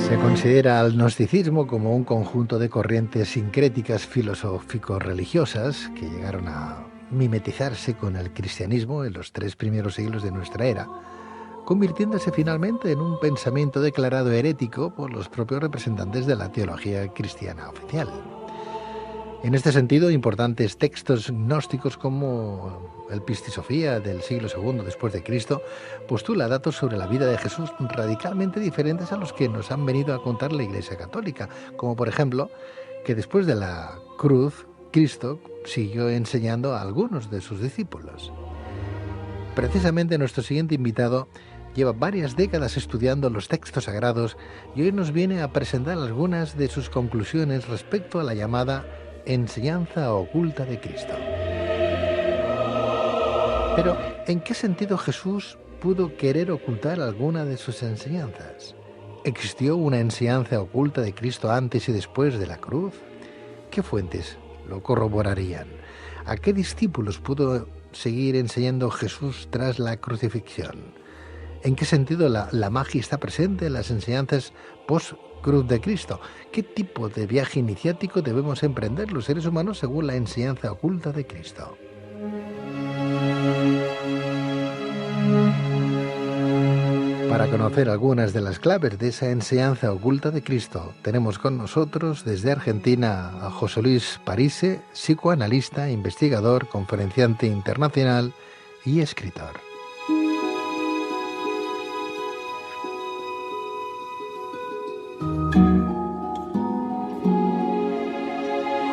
Se considera al gnosticismo como un conjunto de corrientes sincréticas filosófico-religiosas que llegaron a mimetizarse con el cristianismo en los 3 primeros siglos de nuestra era, convirtiéndose finalmente en un pensamiento declarado herético por los propios representantes de la teología cristiana oficial. En este sentido, importantes textos gnósticos como el Pistisofía del siglo II después de Cristo postula datos sobre la vida de Jesús radicalmente diferentes a los que nos han venido a contar la Iglesia Católica, como por ejemplo que después de la cruz Cristo siguió enseñando a algunos de sus discípulos. Precisamente nuestro siguiente invitado lleva varias décadas estudiando los textos sagrados y hoy nos viene a presentar algunas de sus conclusiones respecto a la llamada enseñanza oculta de Cristo. Pero, ¿en qué sentido Jesús pudo querer ocultar alguna de sus enseñanzas? ¿Existió una enseñanza oculta de Cristo antes y después de la cruz? ¿Qué fuentes lo corroborarían? ¿A qué discípulos pudo seguir enseñando Jesús tras la crucifixión? ¿En qué sentido la magia está presente en las enseñanzas post-cruz de Cristo? ¿Qué tipo de viaje iniciático debemos emprender los seres humanos según la enseñanza oculta de Cristo? Para conocer algunas de las claves de esa enseñanza oculta de Cristo, tenemos con nosotros desde Argentina a José Luis Parise, psicoanalista, investigador, conferenciante internacional y escritor.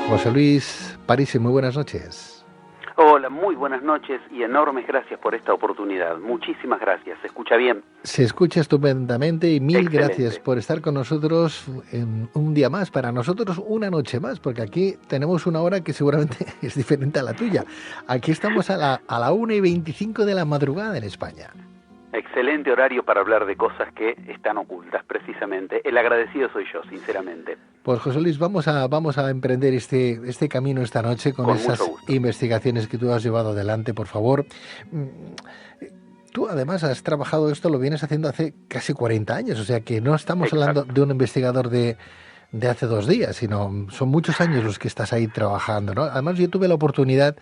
José Luis Parise, muy buenas noches. Hola, muy buenas noches y enormes gracias por esta oportunidad. Muchísimas gracias. ¿Se escucha bien? Se escucha estupendamente y mil Excelente. Gracias por estar con nosotros en un día más. Para nosotros una noche más, porque aquí tenemos una hora que seguramente es diferente a la tuya. Aquí estamos a la 1:25 de la madrugada en España. Excelente horario para hablar de cosas que están ocultas, precisamente. El agradecido soy yo, sinceramente. Pues José Luis, vamos a emprender este camino esta noche con esas investigaciones que tú has llevado adelante, por favor. Tú además has trabajado esto, lo vienes haciendo hace casi 40 años, o sea que no estamos hablando de un investigador de hace 2 días, sino son muchos años los que estás ahí trabajando, ¿no? Además yo tuve la oportunidad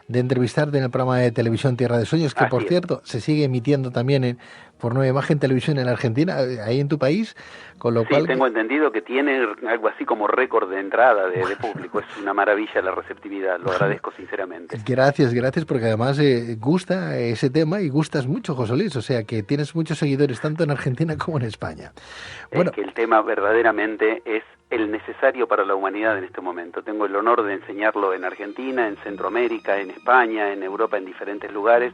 de entrevistarte en el programa de televisión Tierra de Sueños, que por cierto se sigue emitiendo también por Nueva Imagen Televisión en Argentina, ahí en tu país, con lo cual... tengo entendido que tiene algo así como récord de entrada de público, es una maravilla la receptividad, lo agradezco sinceramente. Gracias, porque además gusta ese tema y gustas mucho, José Luis, o sea que tienes muchos seguidores tanto en Argentina como en España. Bueno, es que el tema verdaderamente es el necesario para la humanidad en este momento. Tengo el honor de enseñarlo en Argentina, en Centroamérica, en España, en Europa, en diferentes lugares.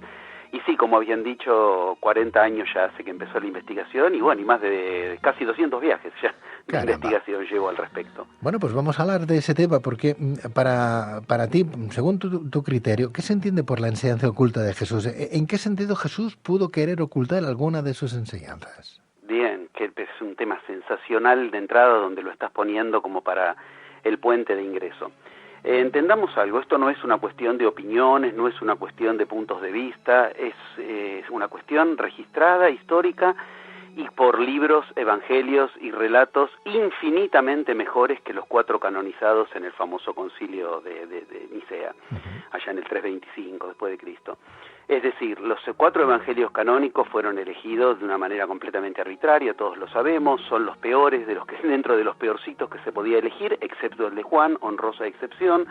Y sí, como habían dicho, 40 años ya hace que empezó la investigación y bueno, y más de casi 200 viajes ya de investigación llevo al respecto. Bueno, pues vamos a hablar de ese tema porque para ti, según tu criterio, ¿qué se entiende por la enseñanza oculta de Jesús? ¿En qué sentido Jesús pudo querer ocultar alguna de sus enseñanzas? Bien, que es un tema sensacional de entrada donde lo estás poniendo como para el puente de ingreso. Entendamos algo, esto no es una cuestión de opiniones, no es una cuestión de puntos de vista, es una cuestión registrada, histórica y por libros, evangelios y relatos infinitamente mejores que los 4 canonizados en el famoso concilio de Nicea, allá en el 325 después de Cristo. Es decir, los 4 evangelios canónicos fueron elegidos de una manera completamente arbitraria, todos lo sabemos, son los peores de los que dentro de los peorcitos que se podía elegir, excepto el de Juan, honrosa excepción.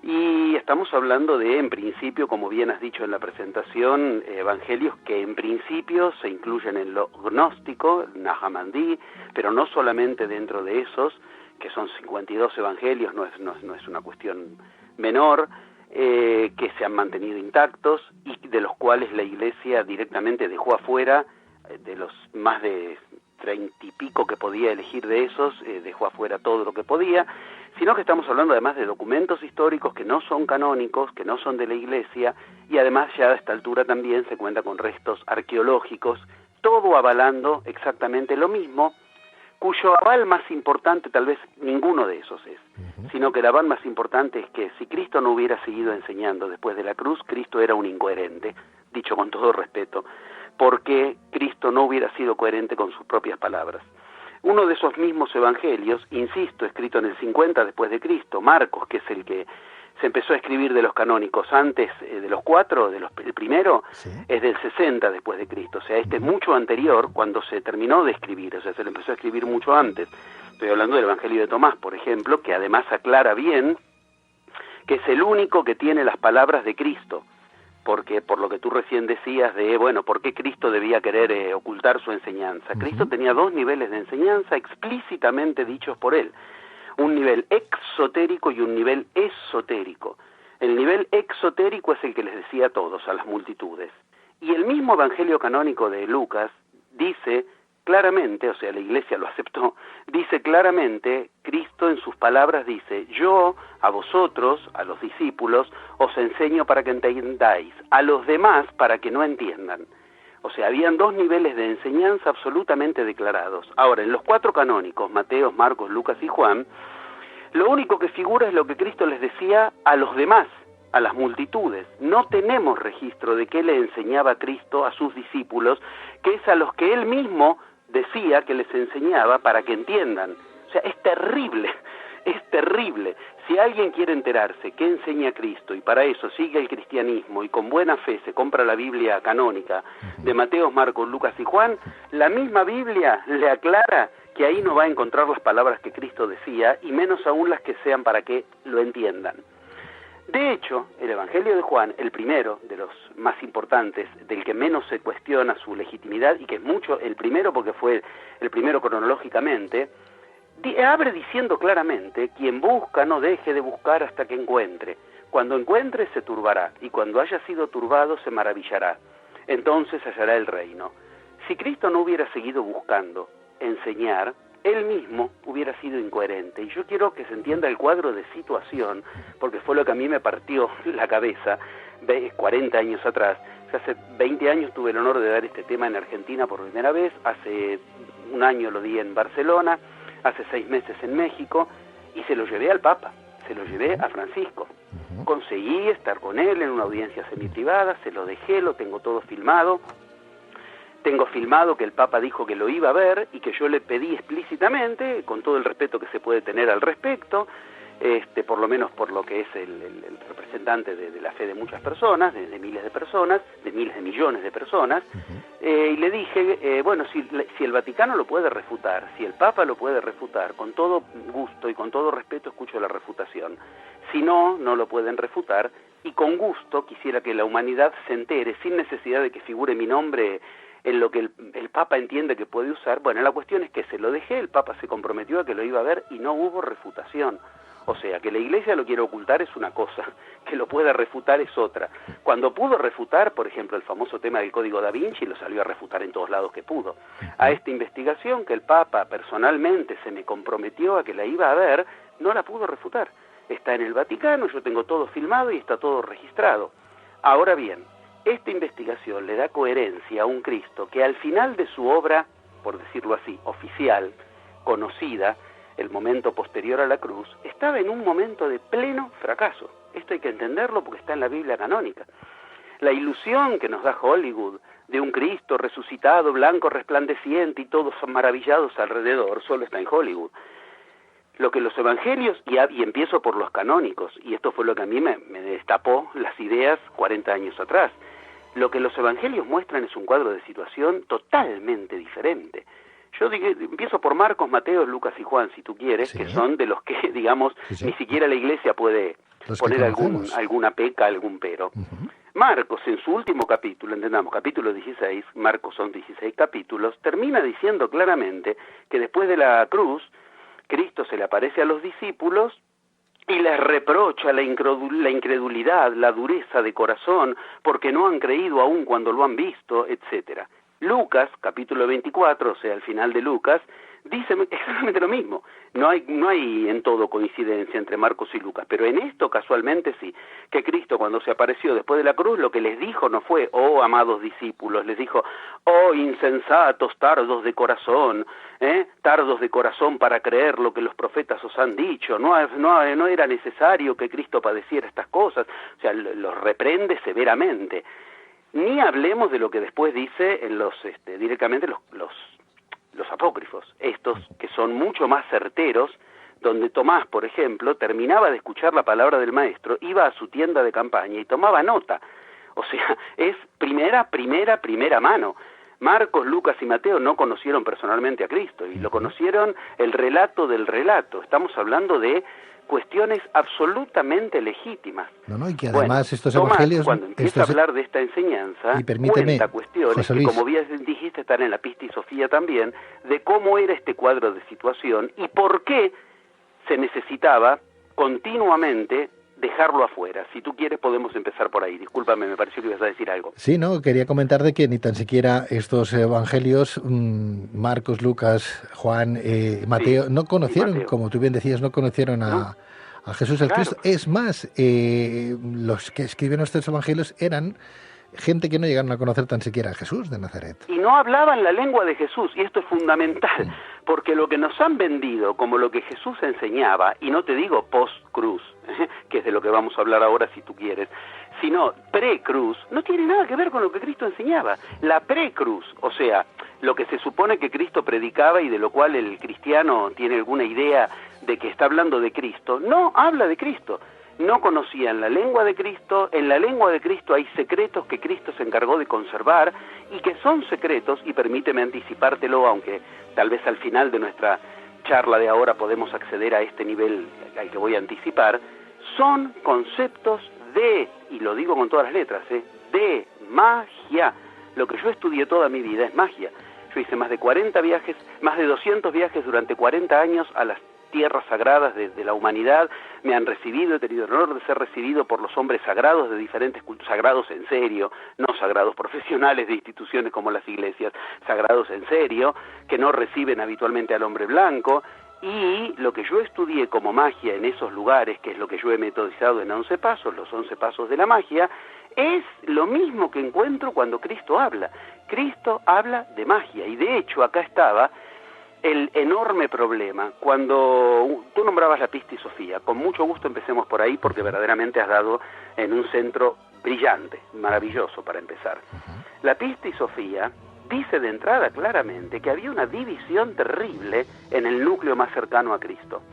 Y estamos hablando de, en principio, como bien has dicho en la presentación, evangelios que en principio se incluyen en lo gnóstico, Najamandí, pero no solamente dentro de esos, que son 52 evangelios, no es una cuestión menor, que se han mantenido intactos y de los cuales la Iglesia directamente dejó afuera, de los más de 30 y pico que podía elegir de esos, dejó afuera todo lo que podía, sino que estamos hablando además de documentos históricos que no son canónicos, que no son de la Iglesia, y además ya a esta altura también se cuenta con restos arqueológicos, todo avalando exactamente lo mismo, cuyo aval más importante tal vez ninguno de esos es, sino que el aval más importante es que si Cristo no hubiera seguido enseñando después de la cruz, Cristo era un incoherente, dicho con todo respeto, porque Cristo no hubiera sido coherente con sus propias palabras. Uno de esos mismos evangelios, insisto, escrito en el 50 después de Cristo, Marcos, que es el que se empezó a escribir de los canónicos antes de los 4, el primero, sí, es del 60 después de Cristo, o sea, este es mucho anterior cuando se terminó de escribir, o sea, se le empezó a escribir mucho antes. Estoy hablando del Evangelio de Tomás, por ejemplo, que además aclara bien que es el único que tiene las palabras de Cristo, porque por lo que tú recién decías de, bueno, ¿por qué Cristo debía querer ocultar su enseñanza? Cristo tenía dos niveles de enseñanza explícitamente dichos por él, un nivel exotérico y un nivel esotérico. El nivel exotérico es el que les decía a todos, a las multitudes. Y el mismo Evangelio canónico de Lucas dice claramente, o sea, la Iglesia lo aceptó, dice claramente, Cristo en sus palabras dice, yo a vosotros, a los discípulos, os enseño para que entendáis, a los demás para que no entiendan. O sea, habían dos niveles de enseñanza absolutamente declarados. Ahora, en los 4 canónicos, Mateo, Marcos, Lucas y Juan, lo único que figura es lo que Cristo les decía a los demás, a las multitudes. No tenemos registro de qué le enseñaba Cristo a sus discípulos, que es a los que él mismo decía que les enseñaba para que entiendan. O sea, es terrible, es terrible. Si alguien quiere enterarse qué enseña Cristo y para eso sigue el cristianismo y con buena fe se compra la Biblia canónica de Mateo, Marcos, Lucas y Juan, la misma Biblia le aclara que ahí no va a encontrar las palabras que Cristo decía y menos aún las que sean para que lo entiendan. De hecho, el Evangelio de Juan, el primero de los más importantes, del que menos se cuestiona su legitimidad y que es mucho el primero porque fue el primero cronológicamente, abre diciendo claramente, quien busca no deje de buscar hasta que encuentre. Cuando encuentre se turbará y cuando haya sido turbado se maravillará. Entonces hallará el reino. Si Cristo no hubiera seguido buscando enseñar, él mismo hubiera sido incoherente. Y yo quiero que se entienda el cuadro de situación, porque fue lo que a mí me partió la cabeza 40 años atrás. Hace 20 años tuve el honor de dar este tema en Argentina por primera vez, hace un año lo di en Barcelona, hace 6 meses en México, y se lo llevé al Papa, se lo llevé a Francisco. Conseguí estar con él en una audiencia semiprivada, se lo dejé, lo tengo todo filmado. Tengo filmado que el Papa dijo que lo iba a ver y que yo le pedí explícitamente, con todo el respeto que se puede tener al respecto, por lo menos por lo que es el representante de la fe de muchas personas, de miles de personas, de miles de millones de personas, y le dije, bueno, si el Vaticano lo puede refutar, si el Papa lo puede refutar, con todo gusto y con todo respeto escucho la refutación. Si no, no lo pueden refutar, y con gusto quisiera que la humanidad se entere, sin necesidad de que figure mi nombre en lo que el Papa entiende que puede usar. Bueno, la cuestión es que se lo dejé, el Papa se comprometió a que lo iba a ver y no hubo refutación. O sea, que la Iglesia lo quiere ocultar es una cosa, que lo pueda refutar es otra. Cuando pudo refutar, por ejemplo, el famoso tema del Código Da Vinci, lo salió a refutar en todos lados que pudo. A esta investigación que el Papa personalmente se me comprometió a que la iba a ver, no la pudo refutar. Está en el Vaticano, yo tengo todo filmado y está todo registrado. Ahora bien, esta investigación le da coherencia a un Cristo que al final de su obra, por decirlo así, oficial, conocida, el momento posterior a la cruz, estaba en un momento de pleno fracaso. Esto hay que entenderlo porque está en la Biblia canónica. La ilusión que nos da Hollywood de un Cristo resucitado, blanco, resplandeciente y todos maravillados alrededor, solo está en Hollywood. Lo que los evangelios, y empiezo por los canónicos, y esto fue lo que a mí me destapó las ideas 40 años atrás, lo que los evangelios muestran es un cuadro de situación totalmente diferente. Yo empiezo por Marcos, Mateo, Lucas y Juan, si tú quieres, sí, que son de los que, digamos, sí. Ni siquiera la Iglesia puede poner alguna peca, algún pero. Marcos, en su último capítulo, entendamos, capítulo 16, Marcos son 16 capítulos, termina diciendo claramente que después de la cruz, Cristo se le aparece a los discípulos y les reprocha la incredulidad, la dureza de corazón, porque no han creído aún cuando lo han visto, etcétera. Lucas, capítulo 24, o sea, al final de Lucas, dice exactamente lo mismo. No hay en todo coincidencia entre Marcos y Lucas, pero en esto casualmente sí, que Cristo cuando se apareció después de la cruz, lo que les dijo no fue, oh amados discípulos, les dijo, oh insensatos, tardos de corazón para creer lo que los profetas os han dicho, no era necesario que Cristo padeciera estas cosas, o sea, los reprende severamente. Ni hablemos de lo que después dice en directamente los los apócrifos, estos que son mucho más certeros, donde Tomás, por ejemplo, terminaba de escuchar la palabra del maestro, iba a su tienda de campaña y tomaba nota. O sea, es primera mano. Marcos, Lucas y Mateo no conocieron personalmente a Cristo y lo conocieron el relato del relato. Estamos hablando de cuestiones absolutamente legítimas. Y que además estos Tomás, evangelios... cuando empieza a hablar de esta enseñanza, y permíteme, cuenta cuestiones que, como bien dijiste, están en la Pista y Sofía también, de cómo era este cuadro de situación y por qué se necesitaba continuamente dejarlo afuera. Si tú quieres podemos empezar por ahí. Discúlpame, me pareció que ibas a decir algo. Sí, quería comentar de que ni tan siquiera estos evangelios, Marcos, Lucas, Juan, Mateo, no conocieron, como tú bien decías, no conocieron a Jesús el Cristo. Es más, los que escribieron estos evangelios eran gente que no llegaron a conocer tan siquiera a Jesús de Nazaret. Y no hablaban la lengua de Jesús, y esto es fundamental, porque lo que nos han vendido como lo que Jesús enseñaba, y no te digo post-cruz, que es de lo que vamos a hablar ahora si tú quieres, sino pre-cruz, no tiene nada que ver con lo que Cristo enseñaba. La pre-cruz, o sea, lo que se supone que Cristo predicaba y de lo cual el cristiano tiene alguna idea de que está hablando de Cristo, no habla de Cristo. No conocían la lengua de Cristo, en la lengua de Cristo hay secretos que Cristo se encargó de conservar y que son secretos, y permíteme anticipártelo, aunque tal vez al final de nuestra charla de ahora podemos acceder a este nivel al que voy a anticipar, son conceptos de, y lo digo con todas las letras, de magia. Lo que yo estudié toda mi vida es magia. Yo hice más de 40 viajes, más de 200 viajes durante 40 años a las tierras sagradas de la humanidad. Me han recibido, he tenido el honor de ser recibido por los hombres sagrados de diferentes cultos, sagrados en serio, no sagrados profesionales de instituciones como las iglesias, sagrados en serio, que no reciben habitualmente al hombre blanco, y lo que yo estudié como magia en esos lugares, que es lo que yo he metodizado en 11 pasos, los 11 pasos de la magia, es lo mismo que encuentro cuando Cristo habla. Cristo habla de magia, y de hecho acá estaba el enorme problema. Cuando tú nombrabas la Pista y Sofía, con mucho gusto empecemos por ahí, porque verdaderamente has dado en un centro brillante, maravilloso para empezar. La Pista y Sofía dice de entrada claramente que había una división terrible en el núcleo más cercano a Cristo,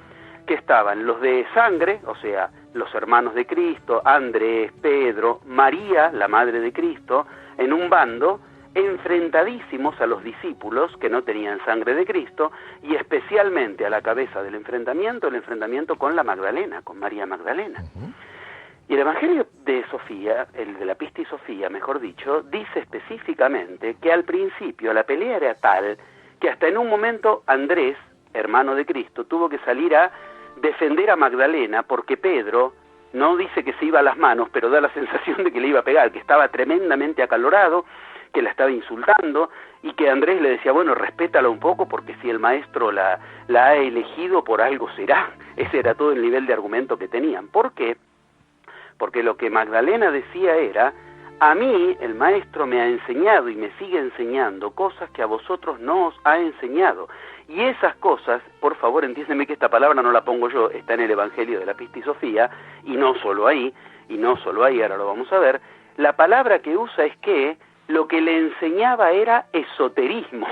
que estaban los de sangre, o sea, los hermanos de Cristo, Andrés, Pedro, María, la madre de Cristo, en un bando, enfrentadísimos a los discípulos que no tenían sangre de Cristo, y especialmente a la cabeza del enfrentamiento, el enfrentamiento con la Magdalena, con María Magdalena. Y el Evangelio de Sofía, el de la Pista y Sofía, mejor dicho, dice específicamente que al principio la pelea era tal que hasta en un momento Andrés, hermano de Cristo, tuvo que salir a defender a Magdalena porque Pedro no dice que se iba a las manos, pero da la sensación de que le iba a pegar, que estaba tremendamente acalorado, que la estaba insultando, y que Andrés le decía, bueno, respétala un poco, porque si el maestro la ha elegido, por algo será. Ese era todo el nivel de argumento que tenían. ¿Por qué? Porque lo que Magdalena decía era, a mí el maestro me ha enseñado y me sigue enseñando cosas que a vosotros no os ha enseñado. Y esas cosas, por favor, entiéndeme que esta palabra no la pongo yo, está en el Evangelio de la Pista y Sofía, y no solo ahí, ahora lo vamos a ver. La palabra que usa es que lo que le enseñaba era esoterismo,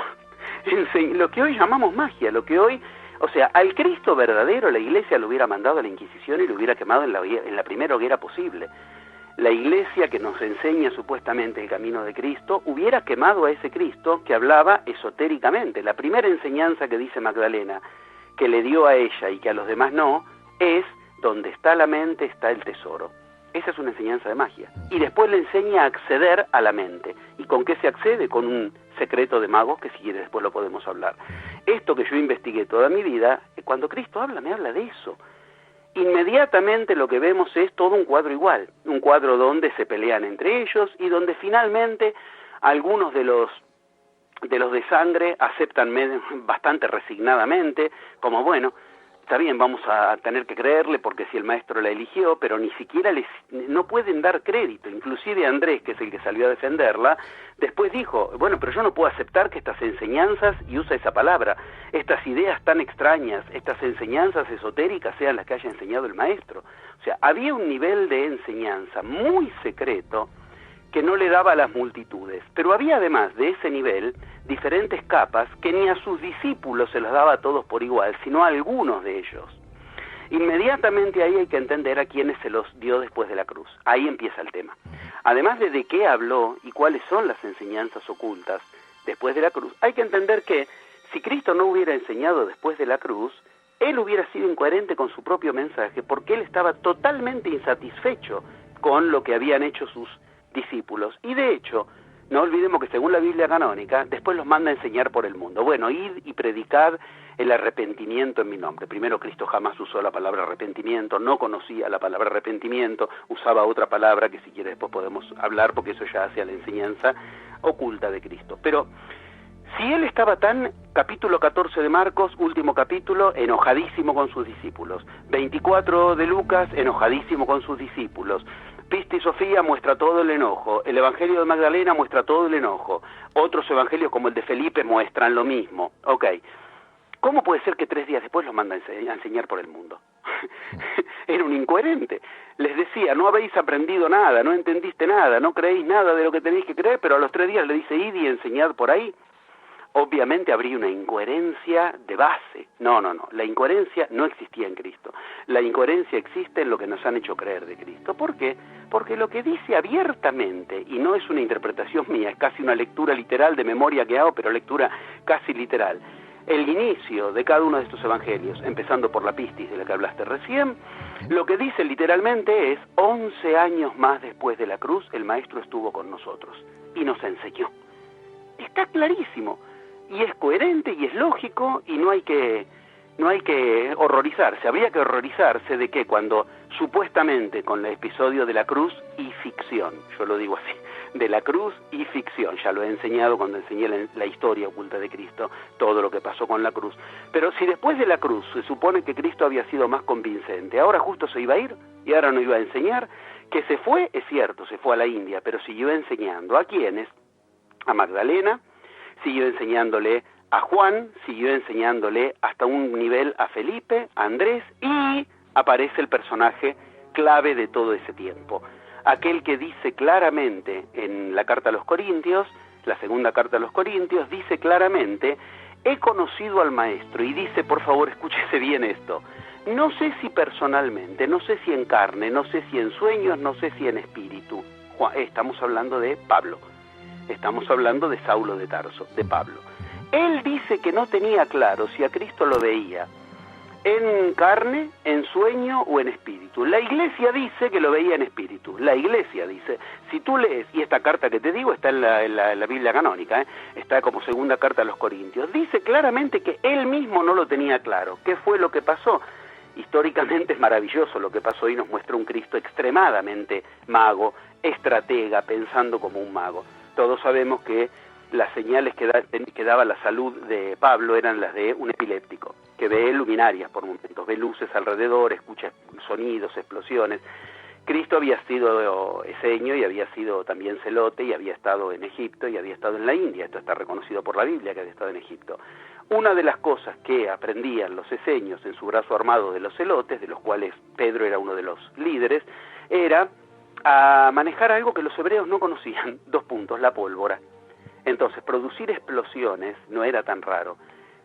lo que hoy llamamos magia, lo que hoy, o sea, al Cristo verdadero la Iglesia lo hubiera mandado a la Inquisición y lo hubiera quemado en la primera hoguera posible. La Iglesia que nos enseña supuestamente el camino de Cristo hubiera quemado a ese Cristo que hablaba esotéricamente. La primera enseñanza que dice Magdalena, que le dio a ella y que a los demás no, es donde está la mente está el tesoro. Esa es una enseñanza de magia. Y después le enseña a acceder a la mente. ¿Y con qué se accede? Con un secreto de magos que si quieres después lo podemos hablar. Esto que yo investigué toda mi vida, cuando Cristo habla, me habla de eso. Inmediatamente lo que vemos es todo un cuadro igual. Un cuadro donde se pelean entre ellos y donde finalmente algunos de los de sangre aceptan bastante resignadamente, como bueno, está bien, vamos a tener que creerle porque si el maestro la eligió, pero ni siquiera no pueden dar crédito. Inclusive Andrés, que es el que salió a defenderla, después dijo, bueno, pero yo no puedo aceptar que estas enseñanzas, y usa esa palabra, estas ideas tan extrañas, estas enseñanzas esotéricas sean las que haya enseñado el maestro. O sea, había un nivel de enseñanza muy secreto que no le daba a las multitudes. Pero había además de ese nivel diferentes capas que ni a sus discípulos se las daba a todos por igual, sino a algunos de ellos. Inmediatamente ahí hay que entender a quiénes se los dio después de la cruz. Ahí empieza el tema. Además de qué habló y cuáles son las enseñanzas ocultas después de la cruz, hay que entender que si Cristo no hubiera enseñado después de la cruz, él hubiera sido incoherente con su propio mensaje, porque él estaba totalmente insatisfecho con lo que habían hecho sus discípulos. Y de hecho, no olvidemos que según la Biblia canónica, después los manda a enseñar por el mundo. Bueno, id y predicad el arrepentimiento en mi nombre. Primero, Cristo jamás usó la palabra arrepentimiento, no conocía la palabra arrepentimiento, usaba otra palabra que si quiere después podemos hablar, porque eso ya hace a la enseñanza oculta de Cristo. Pero si él estaba tan, capítulo 14 de Marcos, último capítulo, enojadísimo con sus discípulos, 24 de Lucas, enojadísimo con sus discípulos, Pista y Sofía muestra todo el enojo, el Evangelio de Magdalena muestra todo el enojo, otros evangelios como el de Felipe muestran lo mismo. Ok, ¿cómo puede ser que 3 días después los manda a enseñar por el mundo? Era un incoherente. Les decía, no habéis aprendido nada, no entendiste nada, no creéis nada de lo que tenéis que creer, pero a los 3 días le dice, id y enseñad por ahí. Obviamente habría una incoherencia de base. No, la incoherencia no existía en Cristo. La incoherencia existe en lo que nos han hecho creer de Cristo. ¿Por qué? Porque lo que dice abiertamente, y no es una interpretación mía, es casi una lectura literal de memoria que hago, pero lectura casi literal. El inicio de cada uno de estos evangelios, empezando por la Pistis de la que hablaste recién, lo que dice literalmente es, 11 años más después de la cruz, el Maestro estuvo con nosotros y nos enseñó. Está clarísimo. Y es coherente y es lógico y no hay que horrorizarse. Habría que horrorizarse de que cuando supuestamente con el episodio de la cruz y ficción, yo lo digo así, de la cruz y ficción, ya lo he enseñado cuando enseñé la historia oculta de Cristo, todo lo que pasó con la cruz, pero si después de la cruz se supone que Cristo había sido más convincente, ahora justo se iba a ir y ahora no iba a enseñar, que se fue, es cierto, se fue a la India, pero siguió enseñando. ¿A quiénes? A Magdalena, siguió enseñándole a Juan, siguió enseñándole hasta un nivel a Felipe, a Andrés, y aparece el personaje clave de todo ese tiempo. Aquel que dice claramente en la carta a los Corintios, la segunda carta a los Corintios, dice claramente, he conocido al Maestro, y dice, por favor, escúchese bien esto, no sé si personalmente, no sé si en carne, no sé si en sueños, no sé si en espíritu. Estamos hablando de Pablo. Estamos hablando de Saulo de Tarso, de Pablo. Él dice que no tenía claro si a Cristo lo veía en carne, en sueño o en espíritu. La Iglesia dice que lo veía en espíritu. La Iglesia dice, si tú lees, y esta carta que te digo está en la Biblia canónica, está como segunda carta a los Corintios, dice claramente que él mismo no lo tenía claro. ¿Qué fue lo que pasó? Históricamente es maravilloso lo que pasó y nos muestra un Cristo extremadamente mago, estratega, pensando como un mago. Todos sabemos que las señales que daba la salud de Pablo eran las de un epiléptico, que ve luminarias por momentos, ve luces alrededor, escucha sonidos, explosiones. Cristo había sido eseño y había sido también celote y había estado en Egipto y había estado en la India. Esto está reconocido por la Biblia, que había estado en Egipto. Una de las cosas que aprendían los eseños en su brazo armado de los celotes, de los cuales Pedro era uno de los líderes, era a manejar algo que los hebreos no conocían, 2 puntos, la pólvora. Entonces, producir explosiones no era tan raro.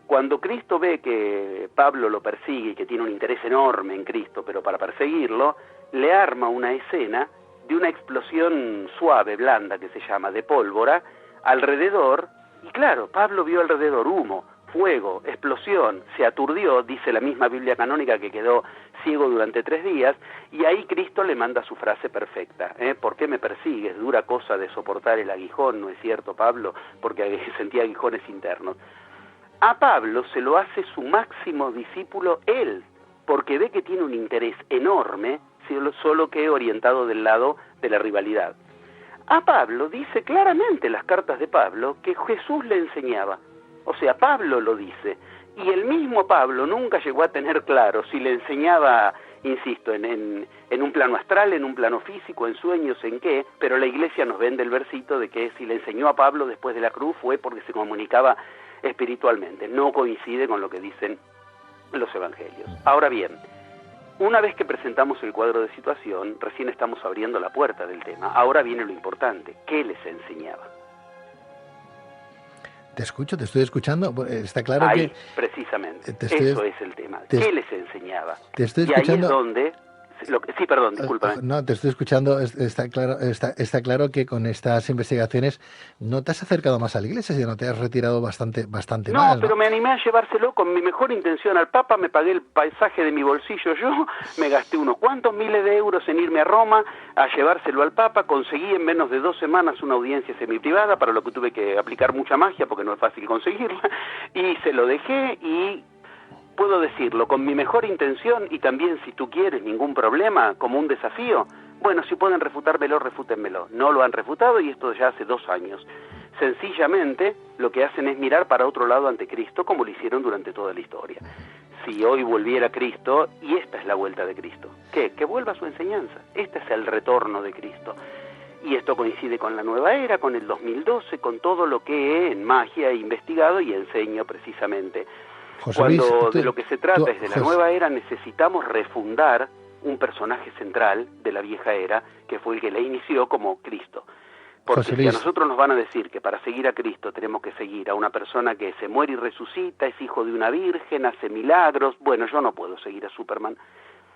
Cuando Cristo ve que Pablo lo persigue y que tiene un interés enorme en Cristo, pero para perseguirlo, le arma una escena de una explosión suave, blanda, que se llama, de pólvora, alrededor, y claro, Pablo vio alrededor humo, fuego, explosión, se aturdió, dice la misma Biblia canónica que quedó ciego durante 3 días, y ahí Cristo le manda su frase perfecta, ¿por qué me persigues? Dura cosa de soportar el aguijón, ¿no es cierto, Pablo? Porque sentía aguijones internos. A Pablo se lo hace su máximo discípulo él, porque ve que tiene un interés enorme, solo que orientado del lado de la rivalidad. A Pablo dice claramente las cartas de Pablo que Jesús le enseñaba. O sea, Pablo lo dice, y el mismo Pablo nunca llegó a tener claro si le enseñaba, insisto, en un plano astral, en un plano físico, en sueños, en qué, pero la Iglesia nos vende el versito de que si le enseñó a Pablo después de la cruz fue porque se comunicaba espiritualmente. No coincide con lo que dicen los evangelios. Ahora bien, Una vez que presentamos el cuadro de situación, recién estamos abriendo la puerta del tema. Ahora viene lo importante, ¿qué les enseñaba? Te escucho, te estoy escuchando. Está claro ahí, que... precisamente, eso es el tema. ¿Qué les enseñaba? Te estoy y escuchando... ahí es donde... Sí, perdón, discúlpame. No, te estoy escuchando. Está claro que con estas investigaciones no te has acercado más a la Iglesia, sino te has retirado bastante más. No, pero me animé a llevárselo con mi mejor intención al Papa, me pagué el paisaje de mi bolsillo yo, me gasté unos cuantos miles de euros en irme a Roma a llevárselo al Papa, conseguí en menos de 2 semanas una audiencia semiprivada, para lo que tuve que aplicar mucha magia porque no es fácil conseguirla, y se lo dejé y... puedo decirlo con mi mejor intención y también, si tú quieres, ningún problema, como un desafío. Bueno, si pueden refutármelo, refútenmelo. No lo han refutado y esto ya hace 2 años. Sencillamente, lo que hacen es mirar para otro lado ante Cristo, como lo hicieron durante toda la historia. Si hoy volviera Cristo, y esta es la vuelta de Cristo, ¿qué? Que vuelva a su enseñanza. Este es el retorno de Cristo. Y esto coincide con la nueva era, con el 2012, con todo lo que en magia he investigado y enseño precisamente. Cuando de lo que se trata es de la nueva era, necesitamos refundar un personaje central de la vieja era, que fue el que la inició como Cristo. Porque si a nosotros nos van a decir que para seguir a Cristo tenemos que seguir a una persona que se muere y resucita, es hijo de una virgen, hace milagros, bueno, yo no puedo seguir a Superman,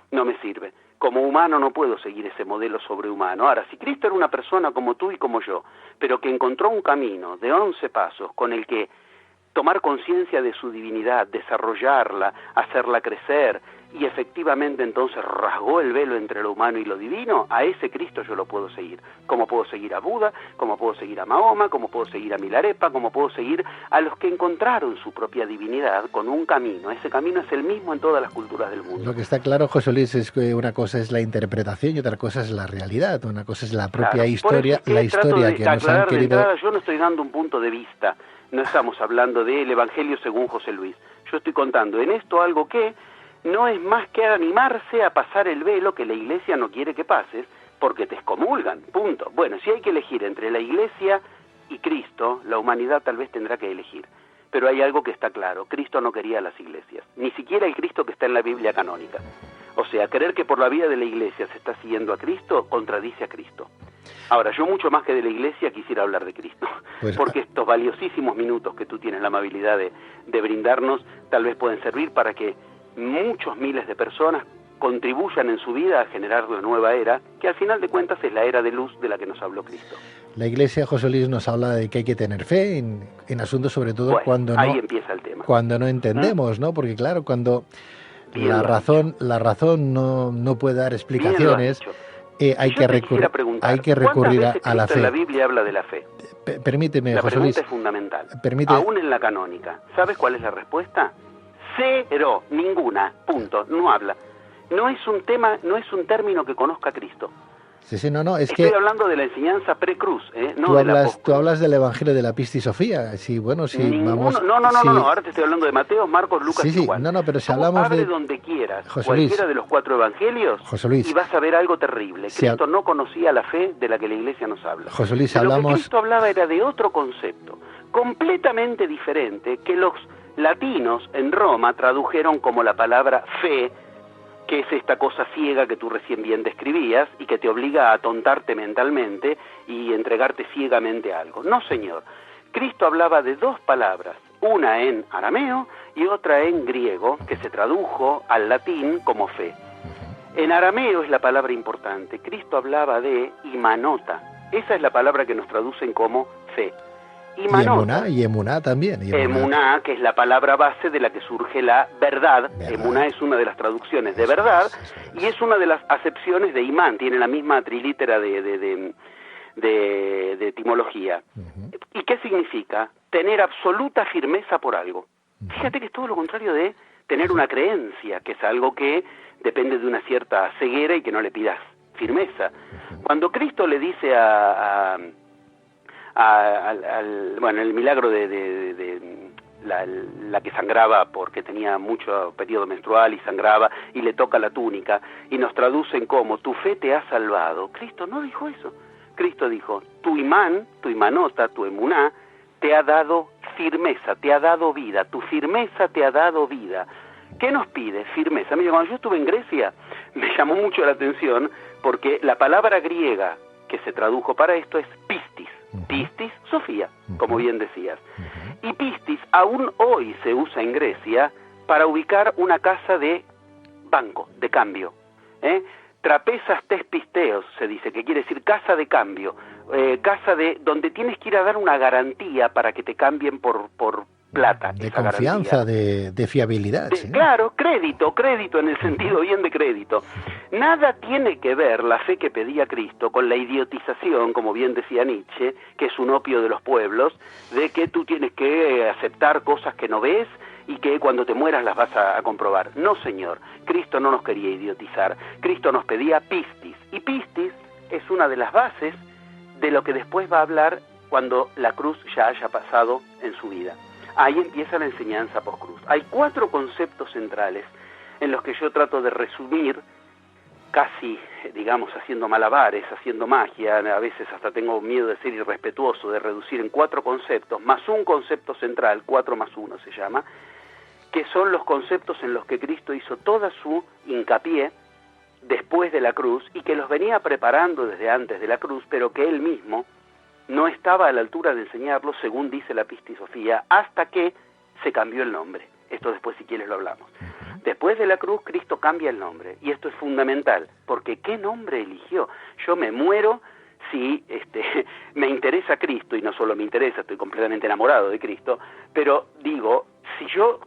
no me sirve. Como humano no puedo seguir ese modelo sobrehumano. Ahora, si Cristo era una persona como tú y como yo, pero que encontró un camino de 11 pasos con el que tomar conciencia de su divinidad, desarrollarla, hacerla crecer, y efectivamente entonces rasgó el velo entre lo humano y lo divino, a ese Cristo yo lo puedo seguir. Como puedo seguir a Buda, como puedo seguir a Mahoma, como puedo seguir a Milarepa, como puedo seguir a los que encontraron su propia divinidad con un camino. Ese camino es el mismo en todas las culturas del mundo. Lo que está claro, José Luis, es que una cosa es la interpretación y otra cosa es la realidad. Una cosa es la propia historia, la historia que nos han querido... Entrada, yo no estoy dando un punto de vista, no estamos hablando del Evangelio según José Luis. Yo estoy contando en esto algo que no es más que animarse a pasar el velo que la Iglesia no quiere que pases, porque te excomulgan, punto. Bueno, si hay que elegir entre la Iglesia y Cristo, la humanidad tal vez tendrá que elegir. Pero hay algo que está claro, Cristo no quería las iglesias, ni siquiera el Cristo que está en la Biblia canónica. O sea, creer que por la vía de la Iglesia se está siguiendo a Cristo, contradice a Cristo. Ahora, yo mucho más que de la Iglesia quisiera hablar de Cristo, porque estos valiosísimos minutos que tú tienes la amabilidad de brindarnos, tal vez pueden servir para que muchos miles de personas contribuyan en su vida a generar la nueva era, que al final de cuentas es la era de luz de la que nos habló Cristo. La Iglesia, José Luis, nos habla de que hay que tener fe en asuntos, sobre todo cuando ahí empieza el tema. Cuando no entendemos, ¿no? Porque claro, cuando la razón no puede dar explicaciones, hay que recurrir a la fe. La Biblia habla de la fe. Permíteme, José Luis. La pregunta es fundamental. Aún en la canónica, ¿sabes cuál es la respuesta? Cero, ninguna, punto, no habla. No es un tema, no es un término que conozca Cristo. Sí, no, es Estoy hablando de la enseñanza pre-cruz, no tú de la tú hablas del Evangelio de la Pistis Sofía. Sí, bueno, sí, vamos. No, ahora te estoy hablando de Mateo, Marcos, Lucas y Juan. Pero si hablamos de donde quieras, José cualquiera Luis, de los 4 evangelios, José Luis, y vas a ver algo terrible. Cristo no conocía la fe de la que la Iglesia nos habla. José Luis, Lo que Cristo hablaba era de otro concepto, completamente diferente, que los latinos en Roma tradujeron como la palabra fe, que es esta cosa ciega que tú recién bien describías y que te obliga a atontarte mentalmente y entregarte ciegamente a algo. No, señor. Cristo hablaba de 2 palabras, una en arameo y otra en griego, que se tradujo al latín como fe. En arameo es la palabra importante. Cristo hablaba de imanota. Esa es la palabra que nos traducen como fe. Y emuná también. Emuná, que es la palabra base de la que surge la verdad. Emuná es una de las traducciones de verdad y es una de las acepciones de imán. Tiene la misma trilítera de etimología. ¿Y qué significa? Tener absoluta firmeza por algo. Fíjate que es todo lo contrario de tener una creencia, que es algo que depende de una cierta ceguera y que no le pidas firmeza. Cuando Cristo le dice el milagro de la que sangraba porque tenía mucho periodo menstrual y sangraba y le toca la túnica y nos traducen como tu fe te ha salvado. Cristo no dijo eso. Cristo dijo tu imán, tu imanota, tu emuná te ha dado firmeza, te ha dado vida, tu firmeza te ha dado vida. ¿Qué nos pide? Firmeza. Mira, cuando yo estuve en Grecia, me llamó mucho la atención, porque la palabra griega que se tradujo para esto es pistis. Pistis, Sofía, como bien decías. Y pistis aún hoy se usa en Grecia para ubicar una casa de banco, de cambio. Trapezas tes pisteos, se dice, que quiere decir casa de cambio, casa de donde tienes que ir a dar una garantía para que te cambien por plata. De confianza, de fiabilidad. ¿Sí? Claro, crédito en el sentido bien de crédito. Nada tiene que ver la fe que pedía Cristo con la idiotización, como bien decía Nietzsche, que es un opio de los pueblos, de que tú tienes que aceptar cosas que no ves y que cuando te mueras las vas a comprobar. No, señor, Cristo no nos quería idiotizar, Cristo nos pedía pistis, y pistis es una de las bases de lo que después va a hablar cuando la cruz ya haya pasado en su vida. Ahí empieza la enseñanza post-cruz. Hay 4 conceptos centrales en los que yo trato de resumir, casi, digamos, haciendo malabares, haciendo magia, a veces hasta tengo miedo de ser irrespetuoso, de reducir en 4 conceptos, más un concepto central, 4 más 1 se llama, que son los conceptos en los que Cristo hizo toda su hincapié después de la cruz y que los venía preparando desde antes de la cruz, pero que él mismo no estaba a la altura de enseñarlo, según dice la Pistisofía, hasta que se cambió el nombre. Esto después, si quieres, lo hablamos. Después de la cruz, Cristo cambia el nombre, y esto es fundamental, porque ¿qué nombre eligió? Yo me muero si me interesa Cristo, y no solo me interesa, estoy completamente enamorado de Cristo, pero digo, si yo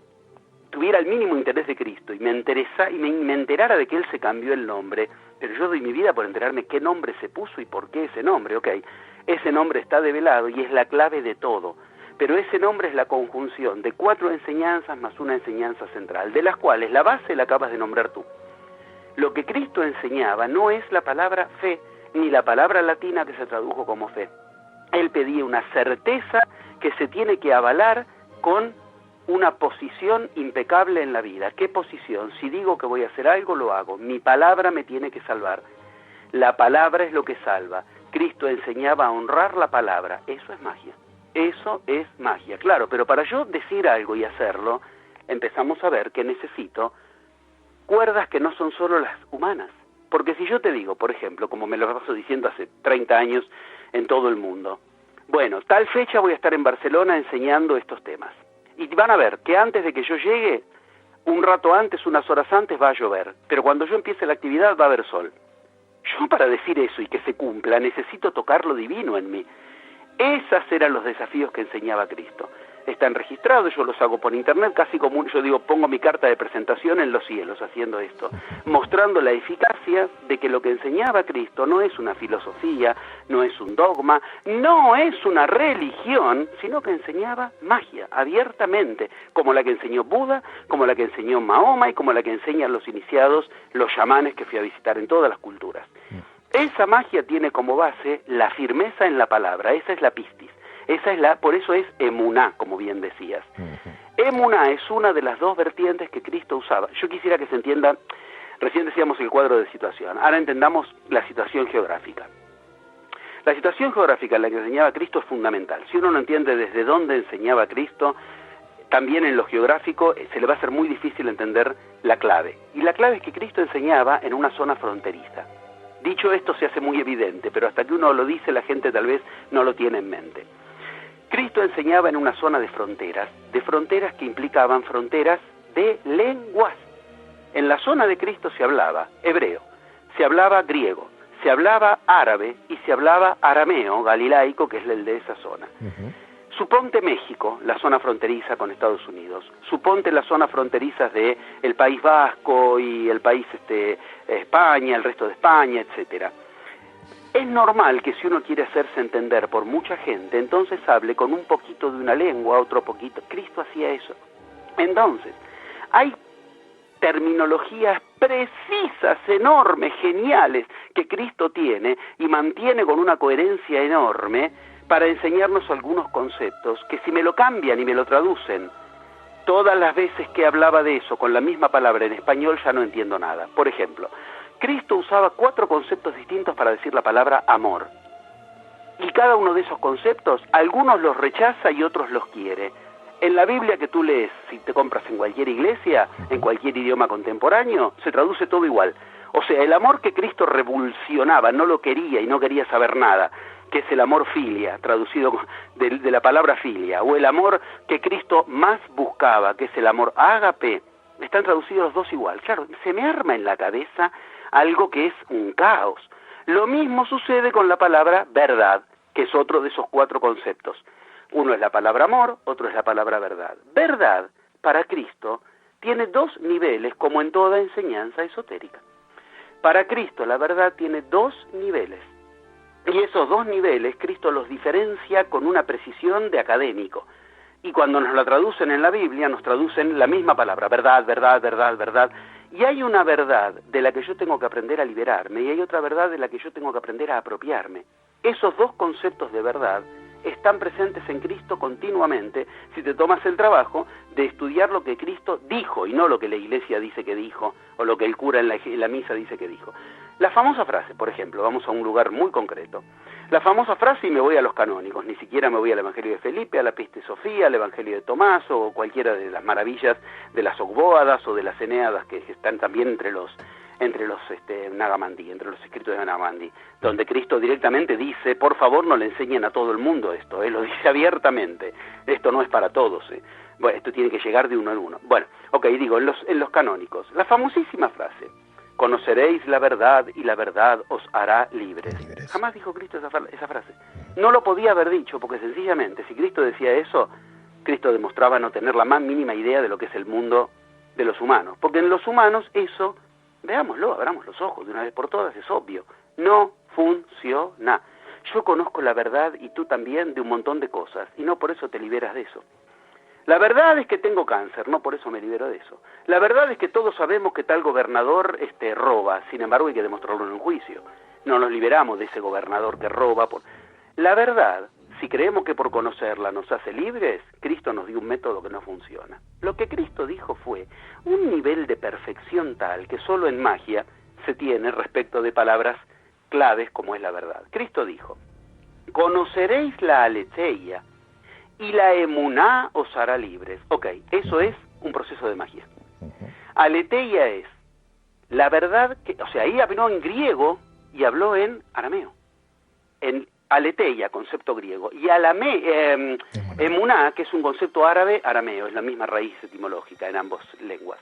tuviera el mínimo interés de Cristo y me enterara de que Él se cambió el nombre, pero yo doy mi vida por enterarme qué nombre se puso y por qué ese nombre, ok. Ese nombre está develado y es la clave de todo, pero ese nombre es la conjunción de 4 enseñanzas más una enseñanza central, de las cuales la base la acabas de nombrar tú. Lo que Cristo enseñaba no es la palabra fe, ni la palabra latina que se tradujo como fe. Él pedía una certeza que se tiene que avalar con una posición impecable en la vida. ¿Qué posición? Si digo que voy a hacer algo, lo hago. Mi palabra me tiene que salvar. La palabra es lo que salva. Cristo enseñaba a honrar la palabra. Eso es magia. Eso es magia, claro, pero para yo decir algo y hacerlo, empezamos a ver que necesito cuerdas que no son solo las humanas. Porque si yo te digo, por ejemplo, como me lo paso diciendo hace 30 años en todo el mundo, bueno, tal fecha voy a estar en Barcelona enseñando estos temas. Y van a ver que antes de que yo llegue, un rato antes, unas horas antes, va a llover. Pero cuando yo empiece la actividad va a haber sol. Yo para decir eso y que se cumpla necesito tocar lo divino en mí. Esos eran los desafíos que enseñaba Cristo. Están registrados, yo los hago por internet, casi como yo digo, pongo mi carta de presentación en los cielos haciendo esto, mostrando la eficacia de que lo que enseñaba Cristo no es una filosofía, no es un dogma, no es una religión, sino que enseñaba magia, abiertamente, como la que enseñó Buda, como la que enseñó Mahoma y como la que enseñan los iniciados, los chamanes que fui a visitar en todas las culturas. Esa magia tiene como base la firmeza en la palabra, esa es la pistis. Por eso es emuná, como bien decías. Emuná es una de las 2 vertientes que Cristo usaba. Yo quisiera que se entienda, recién decíamos el cuadro de situación, ahora entendamos la situación geográfica. La situación geográfica en la que enseñaba Cristo es fundamental. Si uno no entiende desde dónde enseñaba Cristo, también en lo geográfico se le va a ser muy difícil entender la clave. Y la clave es que Cristo enseñaba en una zona fronteriza. Dicho esto se hace muy evidente, pero hasta que uno lo dice la gente tal vez no lo tiene en mente. Cristo enseñaba en una zona de fronteras que implicaban fronteras de lenguas. En la zona de Cristo se hablaba hebreo, se hablaba griego, se hablaba árabe y se hablaba arameo, galilaico, que es el de esa zona. Suponte México, la zona fronteriza con Estados Unidos. Suponte las zonas fronterizas de el País Vasco y el país España, el resto de España, etcétera. Es normal que si uno quiere hacerse entender por mucha gente, entonces hable con un poquito de una lengua, otro poquito. Cristo hacía eso. Entonces, hay terminologías precisas, enormes, geniales, que Cristo tiene y mantiene con una coherencia enorme para enseñarnos algunos conceptos que si me lo cambian y me lo traducen todas las veces que hablaba de eso con la misma palabra en español ya no entiendo nada. Por ejemplo, Cristo usaba 4 conceptos distintos para decir la palabra amor. Y cada uno de esos conceptos, algunos los rechaza y otros los quiere. En la Biblia que tú lees, si te compras en cualquier iglesia, en cualquier idioma contemporáneo, se traduce todo igual. O sea, el amor que Cristo revulsionaba, no lo quería y no quería saber nada, que es el amor filia, traducido de la palabra filia, o el amor que Cristo más buscaba, que es el amor ágape, están traducidos los dos igual. Claro, se me arma en la cabeza algo que es un caos. Lo mismo sucede con la palabra verdad, que es otro de esos 4 conceptos. Uno es la palabra amor, otro es la palabra verdad. Verdad, para Cristo, tiene 2 niveles, como en toda enseñanza esotérica. Para Cristo, la verdad tiene 2 niveles. Y esos 2 niveles, Cristo los diferencia con una precisión de académico. Y cuando nos la traducen en la Biblia, nos traducen la misma palabra, verdad, verdad, verdad, verdad. Y hay una verdad de la que yo tengo que aprender a liberarme, y hay otra verdad de la que yo tengo que aprender a apropiarme. Esos 2 conceptos de verdad están presentes en Cristo continuamente, si te tomas el trabajo de estudiar lo que Cristo dijo, y no lo que la iglesia dice que dijo, o lo que el cura en la misa dice que dijo. La famosa frase, por ejemplo, vamos a un lugar muy concreto, la famosa frase, y me voy a los canónicos, ni siquiera me voy al Evangelio de Felipe, a la Piste Sofía, al Evangelio de Tomás, o cualquiera de las maravillas de las Ogboadas o de las Eneadas, que están también entre los Nagamandí, entre los escritos de Nagamandí, donde Cristo directamente dice, por favor no le enseñen a todo el mundo esto, lo dice abiertamente, esto no es para todos, bueno, esto tiene que llegar de uno en uno. Bueno, digo, en los canónicos, la famosísima frase, conoceréis la verdad y la verdad os hará libres. Jamás dijo Cristo esa frase. No lo podía haber dicho, porque sencillamente, si Cristo decía eso, Cristo demostraba no tener la más mínima idea de lo que es el mundo de los humanos, porque en los humanos eso, veámoslo, abramos los ojos de una vez por todas, es obvio, no funciona. Yo conozco la verdad y tú también de un montón de cosas, y no por eso te liberas de eso. La verdad es que tengo cáncer, no por eso me libero de eso. La verdad es que todos sabemos que tal gobernador roba, sin embargo hay que demostrarlo en un juicio. No nos liberamos de ese gobernador que roba. La verdad, si creemos que por conocerla nos hace libres, Cristo nos dio un método que no funciona. Lo que Cristo dijo fue un nivel de perfección tal que solo en magia se tiene respecto de palabras claves como es la verdad. Cristo dijo, conoceréis la aletheia y la emuná os hará libres. Eso es un proceso de magia. Aletheia es la verdad que, ahí habló en griego y habló en arameo. En aletheia, concepto griego, y emuná, que es un concepto árabe, arameo, es la misma raíz etimológica en ambas lenguas.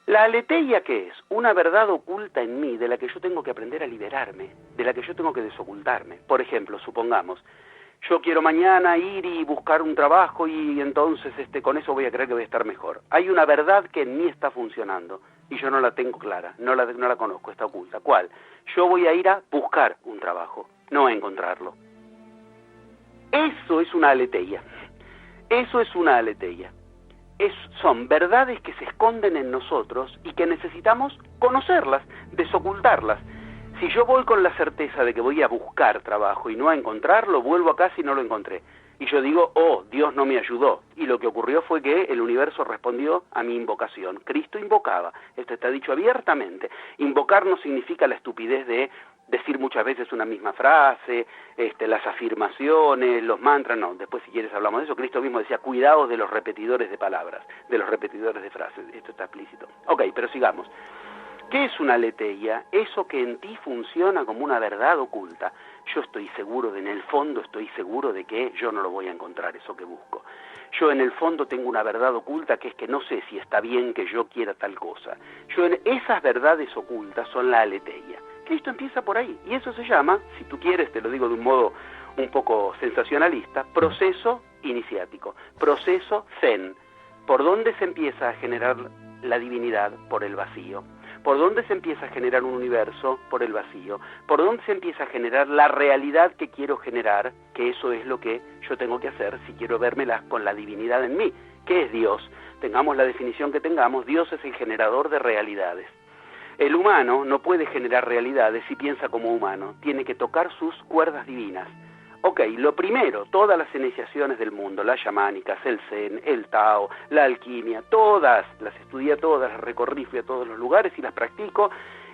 La aletheia, ¿qué es? Una verdad oculta en mí, de la que yo tengo que aprender a liberarme, de la que yo tengo que desocultarme. Por ejemplo, supongamos, yo quiero mañana ir y buscar un trabajo y entonces con eso voy a creer que voy a estar mejor. Hay una verdad que en mí está funcionando y yo no la tengo clara, no la conozco, está oculta. ¿Cuál? Yo voy a ir a buscar un trabajo, no a encontrarlo. Eso es una aletheia. Eso es una aletheia. Son verdades que se esconden en nosotros y que necesitamos conocerlas, desocultarlas. Si yo voy con la certeza de que voy a buscar trabajo y no a encontrarlo, vuelvo a casa y no lo encontré. Y yo digo, Dios no me ayudó. Y lo que ocurrió fue que el universo respondió a mi invocación. Cristo invocaba. Esto está dicho abiertamente. Invocar no significa la estupidez de decir muchas veces una misma frase, las afirmaciones, los mantras, no. Después, si quieres, hablamos de eso. Cristo mismo decía, cuidaos de los repetidores de palabras, de los repetidores de frases. Esto está explícito. Pero sigamos. ¿Qué es una aletheia? Eso que en ti funciona como una verdad oculta. Yo estoy seguro, en el fondo estoy seguro de que yo no lo voy a encontrar, eso que busco. Yo en el fondo tengo una verdad oculta que es que no sé si está bien que yo quiera tal cosa. Esas verdades ocultas son la aletheia. Cristo empieza por ahí, y eso se llama, si tú quieres, te lo digo de un modo un poco sensacionalista, proceso iniciático, proceso zen. ¿Por dónde se empieza a generar la divinidad? Por el vacío. ¿Por dónde se empieza a generar un universo? Por el vacío. ¿Por dónde se empieza a generar la realidad que quiero generar? Que eso es lo que yo tengo que hacer si quiero vérmela con la divinidad en mí. ¿Qué es Dios? Tengamos la definición que tengamos, Dios es el generador de realidades. El humano no puede generar realidades si piensa como humano, tiene que tocar sus cuerdas divinas. Lo primero, todas las iniciaciones del mundo, las chamánicas, el zen, el tao, la alquimia, todas, las estudié todas, las recorrí, fui a todos los lugares y las practico,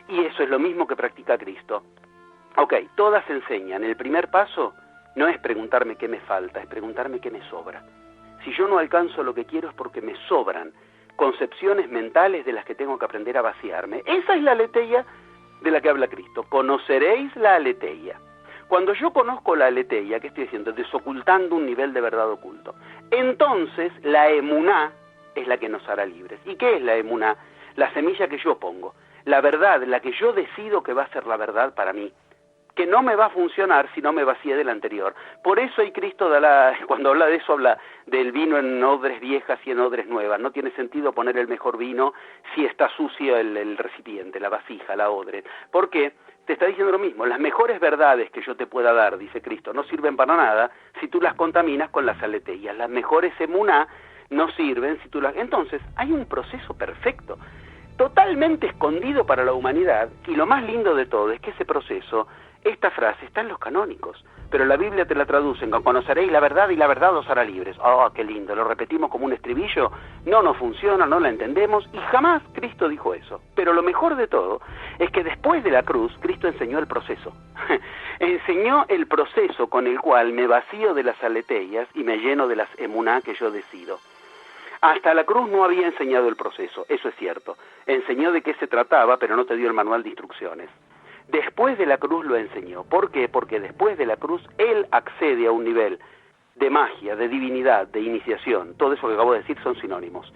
y eso es lo mismo que practica Cristo. Todas enseñan, el primer paso no es preguntarme qué me falta, es preguntarme qué me sobra. Si yo no alcanzo lo que quiero es porque me sobran concepciones mentales de las que tengo que aprender a vaciarme. Esa es la aletheia de la que habla Cristo. Conoceréis la aletheia. Cuando yo conozco la aletheia, ¿qué estoy diciendo? Desocultando un nivel de verdad oculto. Entonces, la emuná es la que nos hará libres. ¿Y qué es la emuná? La semilla que yo pongo. La verdad, la que yo decido que va a ser la verdad para mí. Que no me va a funcionar si no me vacié del anterior. Por eso hay Cristo, cuando habla de eso, habla del vino en odres viejas y en odres nuevas. No tiene sentido poner el mejor vino si está sucio el recipiente, la vasija, la odre. ¿Por qué? Te está diciendo lo mismo. Las mejores verdades que yo te pueda dar, dice Cristo, no sirven para nada si tú las contaminas con las aletheias. Las mejores emuná no sirven si tú las... Entonces, hay un proceso perfecto, totalmente escondido para la humanidad, y lo más lindo de todo es que ese proceso... Esta frase está en los canónicos, pero la Biblia te la traducen con conoceréis la verdad y la verdad os hará libres. ¡Oh, qué lindo! Lo repetimos como un estribillo, no nos funciona, no la entendemos, y jamás Cristo dijo eso. Pero lo mejor de todo es que después de la cruz, Cristo enseñó el proceso. Enseñó el proceso con el cual me vacío de las aletheias y me lleno de las emuná que yo decido. Hasta la cruz no había enseñado el proceso, eso es cierto. Enseñó de qué se trataba, pero no te dio el manual de instrucciones. Después de la cruz lo enseñó. ¿Por qué? Porque después de la cruz él accede a un nivel de magia, de divinidad, de iniciación. Todo eso que acabo de decir son sinónimos.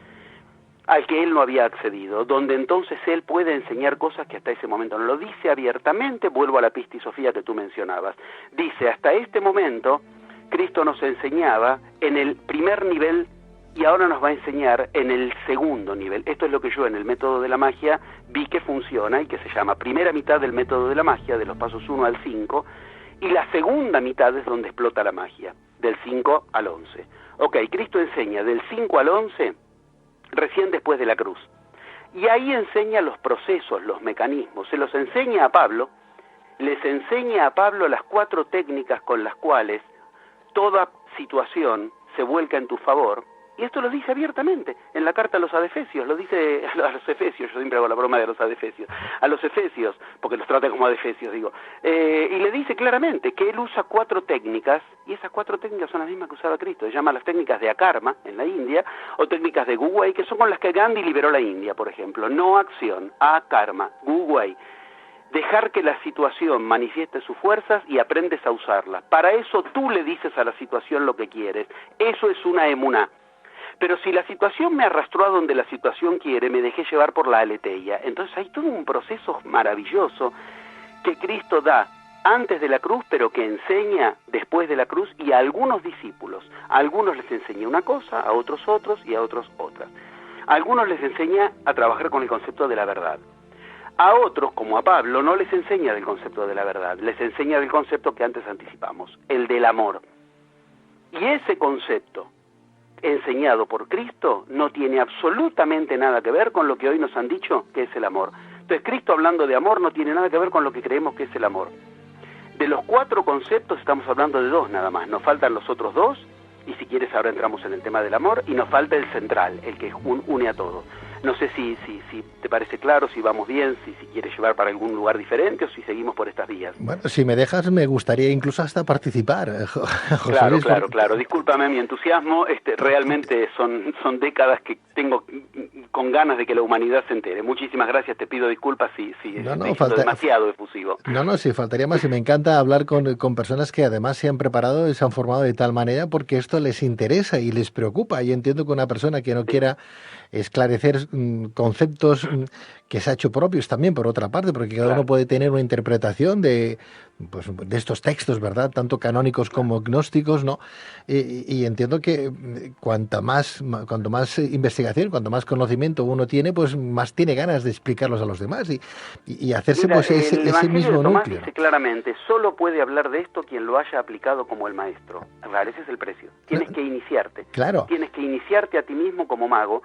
Al que él no había accedido, donde entonces él puede enseñar cosas que hasta ese momento no lo dice abiertamente. Vuelvo a la pistisofía que tú mencionabas. Dice, hasta este momento Cristo nos enseñaba en el primer nivel y ahora nos va a enseñar en el segundo nivel. Esto es lo que yo en el método de la magia vi que funciona y que se llama primera mitad del método de la magia, de los pasos 1 al 5, y la segunda mitad es donde explota la magia, del 5 al 11. Ok, Cristo enseña del 5 al 11 recién después de la cruz. Y ahí enseña los procesos, los mecanismos, se los enseña a Pablo, les enseña a Pablo las 4 técnicas con las cuales toda situación se vuelca en tu favor. Y esto lo dice abiertamente en la carta a los adefesios, lo dice a los efesios, yo siempre hago la broma de los adefesios, a los efesios, porque los trata como adefesios, digo, y le dice claramente que él usa 4 técnicas, y esas 4 técnicas son las mismas que usaba Cristo, se llaman las técnicas de akarma en la India, o técnicas de Gu Wei, que son con las que Gandhi liberó la India, por ejemplo, no acción, akarma, Gu Wei. Dejar que la situación manifieste sus fuerzas y aprendes a usarlas. Para eso tú le dices a la situación lo que quieres, eso es una emuná. Pero si la situación me arrastró a donde la situación quiere, me dejé llevar por la aletheia. Entonces hay todo un proceso maravilloso que Cristo da antes de la cruz, pero que enseña después de la cruz, y a algunos discípulos. A algunos les enseña una cosa, a otros y a otros otras. A algunos les enseña a trabajar con el concepto de la verdad. A otros, como a Pablo, no les enseña del concepto de la verdad, les enseña del concepto que antes anticipamos, el del amor. Y ese concepto enseñado por Cristo no tiene absolutamente nada que ver con lo que hoy nos han dicho que es el amor. Entonces Cristo hablando de amor no tiene nada que ver con lo que creemos que es el amor. De los 4 conceptos estamos hablando de 2 nada más, nos faltan los otros 2, y si quieres ahora entramos en el tema del amor, y nos falta el central, el que une a todo. No sé si te parece claro, si vamos bien, si quieres llevar para algún lugar diferente o si seguimos por estas vías. Bueno, si me dejas, me gustaría incluso hasta participar, José Claro, Luis, claro, porque... claro. Discúlpame mi entusiasmo. Realmente son décadas que tengo con ganas de que la humanidad se entere. Muchísimas gracias. Te pido disculpas si demasiado efusivo. No, sí, faltaría más. Y me encanta hablar con personas que además se han preparado y se han formado de tal manera porque esto les interesa y les preocupa. Yo entiendo que una persona que no quiera esclarecer conceptos que se ha hecho propios también, por otra parte, porque cada uno puede tener una interpretación de estos textos, ¿verdad? Tanto canónicos como gnósticos, ¿no? Y entiendo que cuanto más investigación, cuanto más conocimiento uno tiene, pues más tiene ganas de explicarlos a los demás y hacerse ese mismo Tomás núcleo. Dice claramente, solo puede hablar de esto quien lo haya aplicado como el maestro. Ese es el precio. Tienes que iniciarte. Claro. Tienes que iniciarte a ti mismo como mago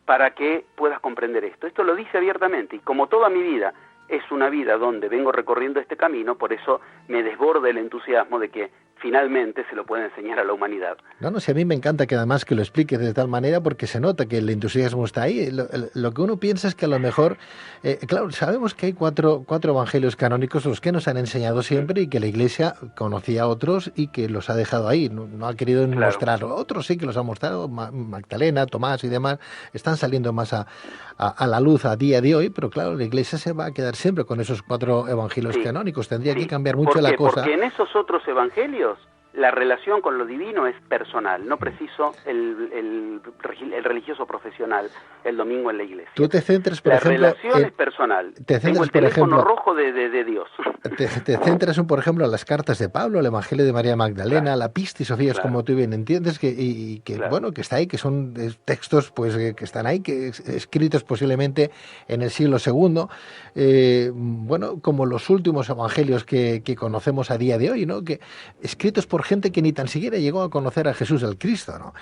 para que puedas comprender esto. Esto lo dice abiertamente, y como toda mi vida es una vida donde vengo recorriendo este camino, por eso me desborda el entusiasmo de que finalmente se lo puede enseñar a la humanidad. No, si a mí me encanta que además que lo expliques de tal manera porque se nota que el entusiasmo está ahí. Lo que uno piensa es que a lo mejor, claro, sabemos que hay cuatro evangelios canónicos, los que nos han enseñado siempre y que la Iglesia conocía otros y que los ha dejado ahí, no ha querido mostrar. Otros sí que los ha mostrado, Magdalena, Tomás y demás, están saliendo más a la luz a día de hoy, pero claro, la Iglesia se va a quedar siempre con esos 4 evangelios canónicos. Tendría que cambiar mucho la cosa. Porque en esos otros evangelios la relación con lo divino es personal, no preciso el religioso profesional el domingo en la iglesia. Tú te centras, por ejemplo... La relación es personal. Tengo el teléfono rojo de Dios. Te centras, por ejemplo, en las cartas de Pablo, el Evangelio de María Magdalena, la Pistis Sofías, como tú bien entiendes, que está ahí, que son textos pues que están ahí, que escritos posiblemente en el siglo II, como los últimos evangelios que conocemos a día de hoy, ¿no? Que escritos por gente que ni tan siquiera llegó a conocer a Jesús el Cristo, ¿no?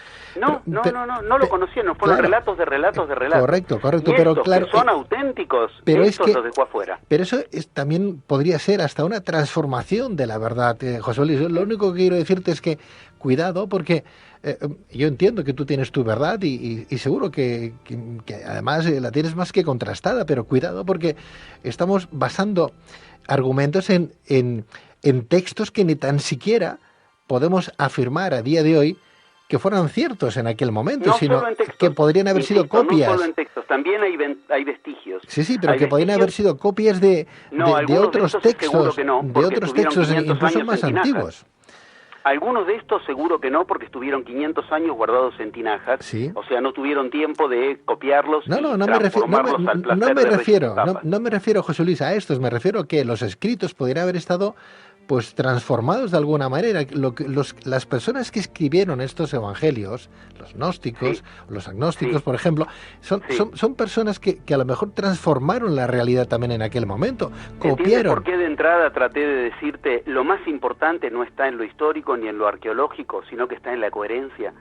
No lo conocían, fueron relatos de relatos. Correcto, y pero estos, claro, que son auténticos, pero estos es que, los dejó afuera. Pero eso también podría ser hasta una transformación de la verdad, José Luis. Lo único que quiero decirte es que cuidado, porque yo entiendo que tú tienes tu verdad y seguro que además la tienes más que contrastada, pero cuidado porque estamos basando argumentos en textos que ni tan siquiera podemos afirmar a día de hoy que fueran ciertos en aquel momento, sino que podrían haber sido copias. No solo en textos, también hay vestigios. Sí, pero que podrían haber sido copias de otros textos, de otros textos incluso más antiguos. Algunos de estos seguro que no, porque estuvieron 500 años guardados en tinajas, ¿sí? O sea, no tuvieron tiempo de copiarlos no me refiero, José Luis, a estos, me refiero a que los escritos podrían haber estado pues transformados de alguna manera. Las personas que escribieron estos evangelios, los gnósticos, los agnósticos, por ejemplo, son personas que a lo mejor transformaron la realidad también en aquel momento, copiaron. ¿Por qué de entrada traté de decirte lo más importante no está en lo histórico ni en lo arqueológico, sino que está en la coherencia?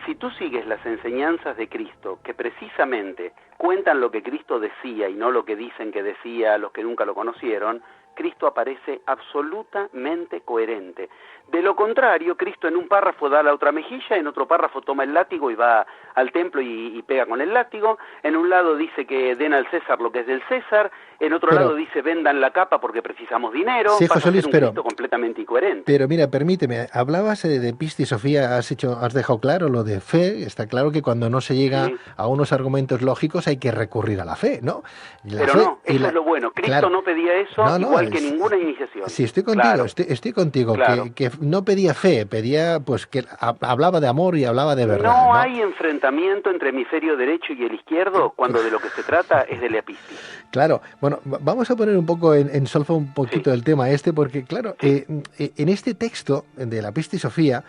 Si tú sigues las enseñanzas de Cristo, que precisamente cuentan lo que Cristo decía y no lo que dicen que decía los que nunca lo conocieron, Cristo aparece absolutamente coherente. De lo contrario, Cristo en un párrafo da la otra mejilla, en otro párrafo toma el látigo y va al templo y pega con el látigo, en un lado dice que den al César lo que es del César, en otro lado dice vendan la capa porque precisamos dinero, José Luis, Cristo completamente incoherente. Pero mira, permíteme, hablabas de Pistis Sofía, has dejado claro lo de fe, está claro que cuando no se llega a unos argumentos lógicos hay que recurrir a la fe, ¿no? Eso es lo bueno, Cristo no pedía eso, igual que ninguna iniciación. Sí, estoy contigo, estoy contigo, que no pedía fe, pedía pues que hablaba de amor y hablaba de verdad. No hay enfrentamiento entre hemisferio derecho y el izquierdo cuando de lo que se trata es de la Pistis. Claro, bueno, vamos a poner un poco en solfa un poquito el tema porque claro, en este texto de la Pistis Sofía,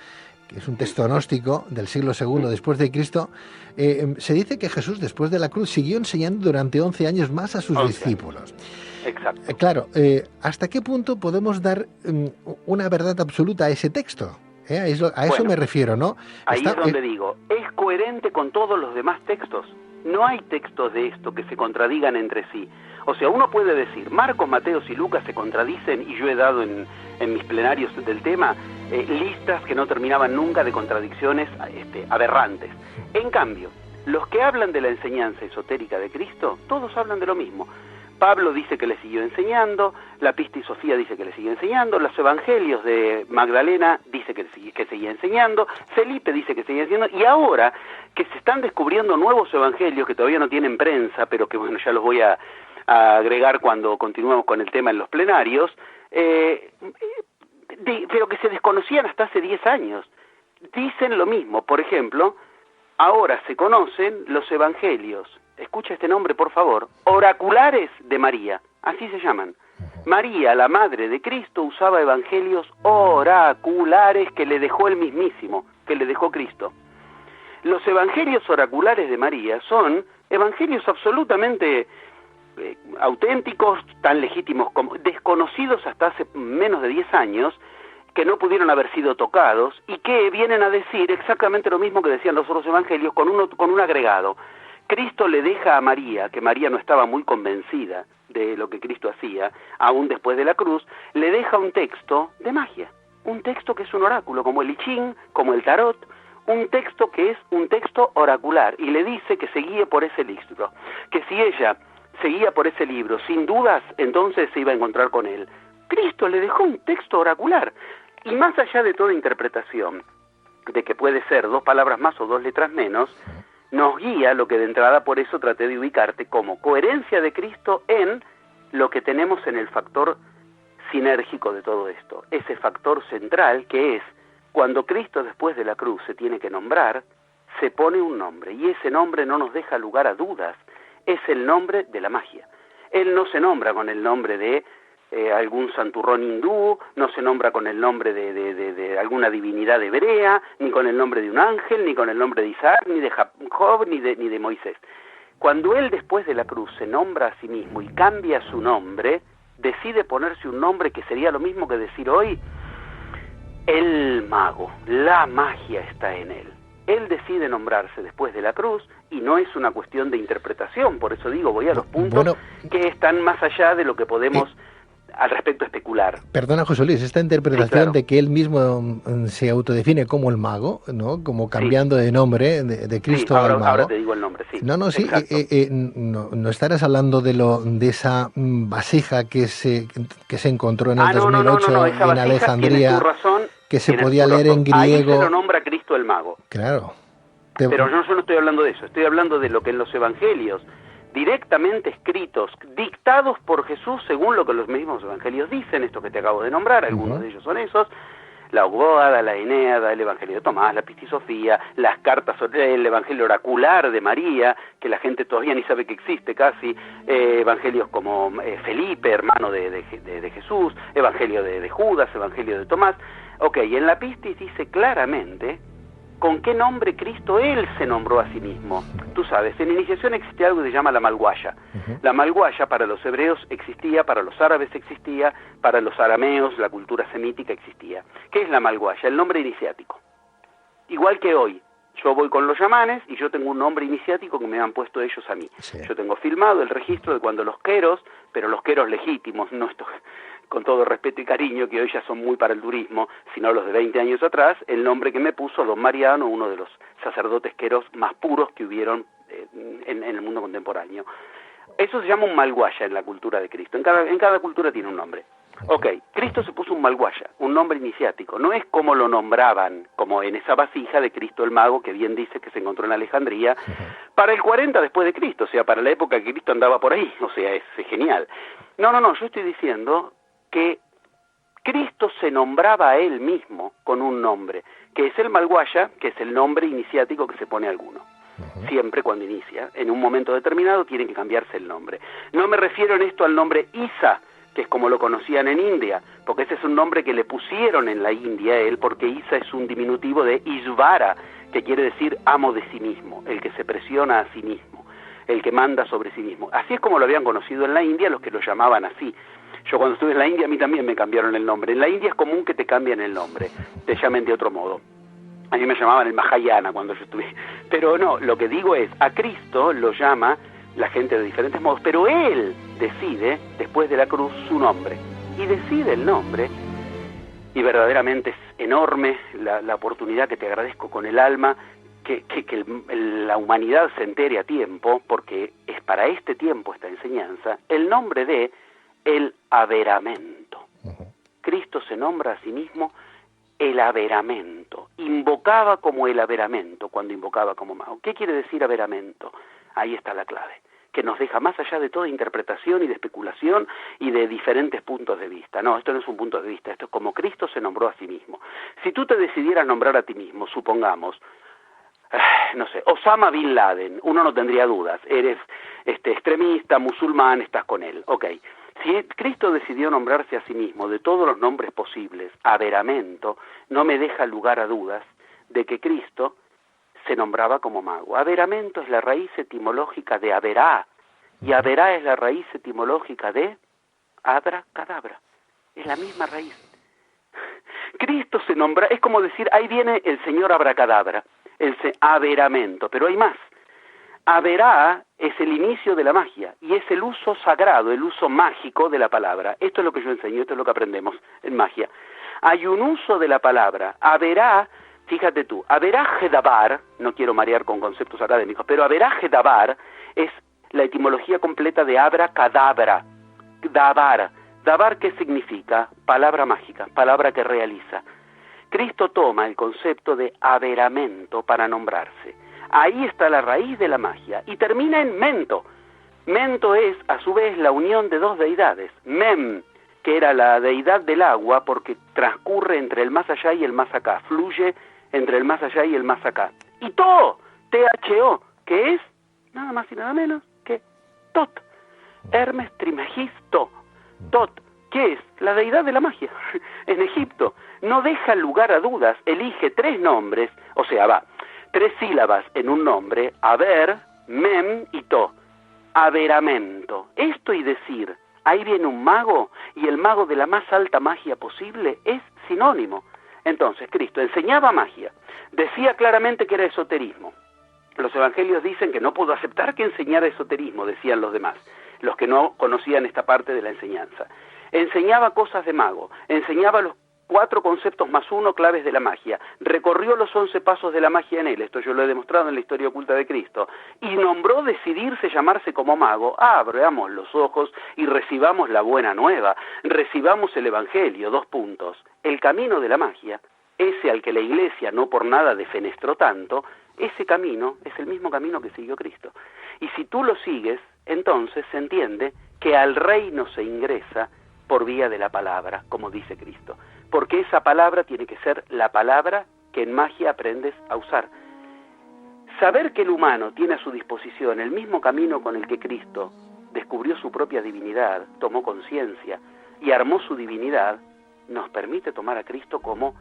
que es un texto gnóstico del siglo II después de Cristo, se dice que Jesús después de la cruz siguió enseñando durante 11 años más a sus discípulos. Exacto. Claro, ¿hasta qué punto podemos dar una verdad absoluta a ese texto? A eso me refiero, ¿no? Ahí es donde digo, es coherente con todos los demás textos. No hay textos de esto que se contradigan entre sí. O sea, uno puede decir, Marcos, Mateos y Lucas se contradicen, y yo he dado en mis plenarios del tema listas que no terminaban nunca de contradicciones aberrantes. En cambio, los que hablan de la enseñanza esotérica de Cristo, todos hablan de lo mismo. Pablo dice que le siguió enseñando, la Pistis Sofía dice que le sigue enseñando, los evangelios de Magdalena dice que seguía enseñando, Felipe dice que seguía enseñando, y ahora que se están descubriendo nuevos evangelios que todavía no tienen prensa, pero que bueno, ya los voy a agregar cuando continuemos con el tema en los plenarios, pero que se desconocían hasta hace 10 años. Dicen lo mismo, por ejemplo, ahora se conocen los evangelios, escucha este nombre por favor, oraculares de María, así se llaman. María, la madre de Cristo, usaba evangelios oraculares que le dejó el mismísimo, que le dejó Cristo. Los evangelios oraculares de María son evangelios absolutamente auténticos, tan legítimos como desconocidos hasta hace menos de 10 años, que no pudieron haber sido tocados y que vienen a decir exactamente lo mismo que decían los otros evangelios con un agregado. Cristo le deja a María, que María no estaba muy convencida de lo que Cristo hacía, aún después de la cruz, le deja un texto de magia. un texto que es un oráculo, como el I Ching, como el Tarot, un texto que es un texto oracular, y le dice que se guíe por ese libro, que si ella seguía por ese libro, sin dudas, entonces se iba a encontrar con él. Cristo le dejó un texto oracular, y más allá de toda interpretación, de que puede ser 2 palabras más o 2 letras menos, nos guía lo que de entrada, por eso traté de ubicarte como coherencia de Cristo en lo que tenemos en el factor sinérgico de todo esto, ese factor central que es, cuando Cristo después de la cruz se tiene que nombrar, se pone un nombre, y ese nombre no nos deja lugar a dudas, es el nombre de la magia. Él no se nombra con el nombre de algún santurrón hindú, no se nombra con el nombre de alguna divinidad hebrea, ni con el nombre de un ángel, ni con el nombre de Isaac, ni de Jacob, ni de Moisés. Cuando él después de la cruz se nombra a sí mismo y cambia su nombre, decide ponerse un nombre que sería lo mismo que decir hoy, el mago, la magia está en él. Él decide nombrarse después de la cruz y no es una cuestión de interpretación, por eso digo, voy a los puntos que están más allá de lo que podemos al respecto especular. Perdona, José Luis, esta interpretación sí, claro, de que él mismo se autodefine como el mago, ¿no? Como cambiando de nombre de Cristo al mago. Ahora te digo el nombre, sí. No estarás hablando de esa vasija que se encontró en el 2008 en Alejandría, razón, que se podía leer en griego. Ahí se lo nombra Cristo el mago. Claro. Pero yo no estoy hablando de eso, estoy hablando de lo que en los evangelios, directamente escritos, dictados por Jesús según lo que los mismos evangelios dicen, esto que te acabo de nombrar, algunos de ellos son esos, la Ugóada, la Eneada, el Evangelio de Tomás, la Pistisofía, las cartas sobre el Evangelio oracular de María, que la gente todavía ni sabe que existe casi, evangelios como Felipe, hermano de Jesús, Evangelio de Judas, Evangelio de Tomás. Ok, en la Pistis dice claramente con qué nombre Cristo él se nombró a sí mismo. Tú sabes, en iniciación existía algo que se llama la Malguaya. La Malguaya para los hebreos existía, para los árabes existía, para los arameos, la cultura semítica existía. ¿Qué es la Malguaya? El nombre iniciático. Igual que hoy, yo voy con los yamanes y yo tengo un nombre iniciático que me han puesto ellos a mí. Sí. Yo tengo filmado el registro de cuando los queros, pero los queros legítimos, no estos, con todo respeto y cariño, que hoy ya son muy para el turismo, sino los de 20 años atrás, el nombre que me puso Don Mariano, uno de los sacerdotes queros más puros que hubieron en el mundo contemporáneo. Eso se llama un malguaya en la cultura de Cristo. En cada cultura tiene un nombre. Ok, Cristo se puso un malguaya, un nombre iniciático. No es como lo nombraban, como en esa vasija de Cristo el Mago, que bien dice que se encontró en Alejandría, para el 40 después de Cristo, o sea, para la época que Cristo andaba por ahí, o sea, es genial. No, yo estoy diciendo que Cristo se nombraba a él mismo con un nombre, que es el malguaya, que es el nombre iniciático que se pone a alguno. Siempre cuando inicia, en un momento determinado tiene que cambiarse el nombre. No me refiero en esto al nombre Isa, que es como lo conocían en India, porque ese es un nombre que le pusieron en la India a él, porque Isa es un diminutivo de Ishvara, que quiere decir amo de sí mismo, el que se presiona a sí mismo, el que manda sobre sí mismo. Así es como lo habían conocido en la India los que lo llamaban así. Yo cuando estuve en la India a mí también me cambiaron el nombre. En la India es común que te cambien el nombre, te llamen de otro modo. A mí me llamaban el Mahayana cuando yo estuve. Pero no, lo que digo es, a Cristo lo llama la gente de diferentes modos, pero él decide, después de la cruz, su nombre. Y decide el nombre, y verdaderamente es enorme la oportunidad que te agradezco con el alma, que la humanidad se entere a tiempo, porque es para este tiempo esta enseñanza, el nombre de el averamento. Cristo se nombra a sí mismo el averamento, invocaba como el averamento cuando invocaba como mago. ¿Qué quiere decir averamento? Ahí está la clave, que nos deja más allá de toda interpretación y de especulación y de diferentes puntos de vista. No, esto no es un punto de vista, esto es como Cristo se nombró a sí mismo. Si tú te decidieras nombrar a ti mismo, supongamos, no sé, Osama Bin Laden, uno no tendría dudas, eres extremista, musulmán, estás con él, ok. Si Cristo decidió nombrarse a sí mismo de todos los nombres posibles, averamento, no me deja lugar a dudas de que Cristo se nombraba como mago. Averamento es la raíz etimológica de averá, y averá es la raíz etimológica de abracadabra. Es la misma raíz. Cristo se nombra, es como decir, ahí viene el señor abracadabra, el averamento, pero hay más. Averá es el inicio de la magia y es el uso sagrado, el uso mágico de la palabra. Esto es lo que yo enseño, esto es lo que aprendemos en magia. Hay un uso de la palabra. Haberá, fíjate tú, haberá Gedabar, no quiero marear con conceptos académicos, pero haberá Gedabar es la etimología completa de abracadabra. Dabar. Dabar, ¿qué significa? Palabra mágica, palabra que realiza. Cristo toma el concepto de averamento para nombrarse. Ahí está la raíz de la magia y termina en mento. Mento es, a su vez, la unión de dos deidades. Mem, que era la deidad del agua porque transcurre entre el más allá y el más acá, fluye entre el más allá y el más acá. Y To, T-H-O, que es nada más y nada menos que Tot, Hermes Trismegisto, Tot, que es la deidad de la magia en Egipto. No deja lugar a dudas, elige tres nombres, o sea, va, tres sílabas en un nombre, haber, mem y to, averamento. Esto y decir, ahí viene un mago, y el mago de la más alta magia posible es sinónimo. Entonces, Cristo enseñaba magia, decía claramente que era esoterismo. Los evangelios dicen que no pudo aceptar que enseñara esoterismo, decían los demás, los que no conocían esta parte de la enseñanza. Enseñaba cosas de mago, enseñaba los 4 conceptos más 1 claves de la magia, recorrió los 11 pasos de la magia en él, esto yo lo he demostrado en la historia oculta de Cristo, y nombró decidirse llamarse como mago. Abramos los ojos y recibamos la buena nueva, recibamos el evangelio, 2 puntos. El camino de la magia, ese al que la Iglesia no por nada defenestró tanto, ese camino es el mismo camino que siguió Cristo. Y si tú lo sigues, entonces se entiende que al reino se ingresa por vía de la palabra, como dice Cristo. Porque esa palabra tiene que ser la palabra que en magia aprendes a usar. Saber que el humano tiene a su disposición el mismo camino con el que Cristo descubrió su propia divinidad, tomó conciencia y armó su divinidad, nos permite tomar a Cristo como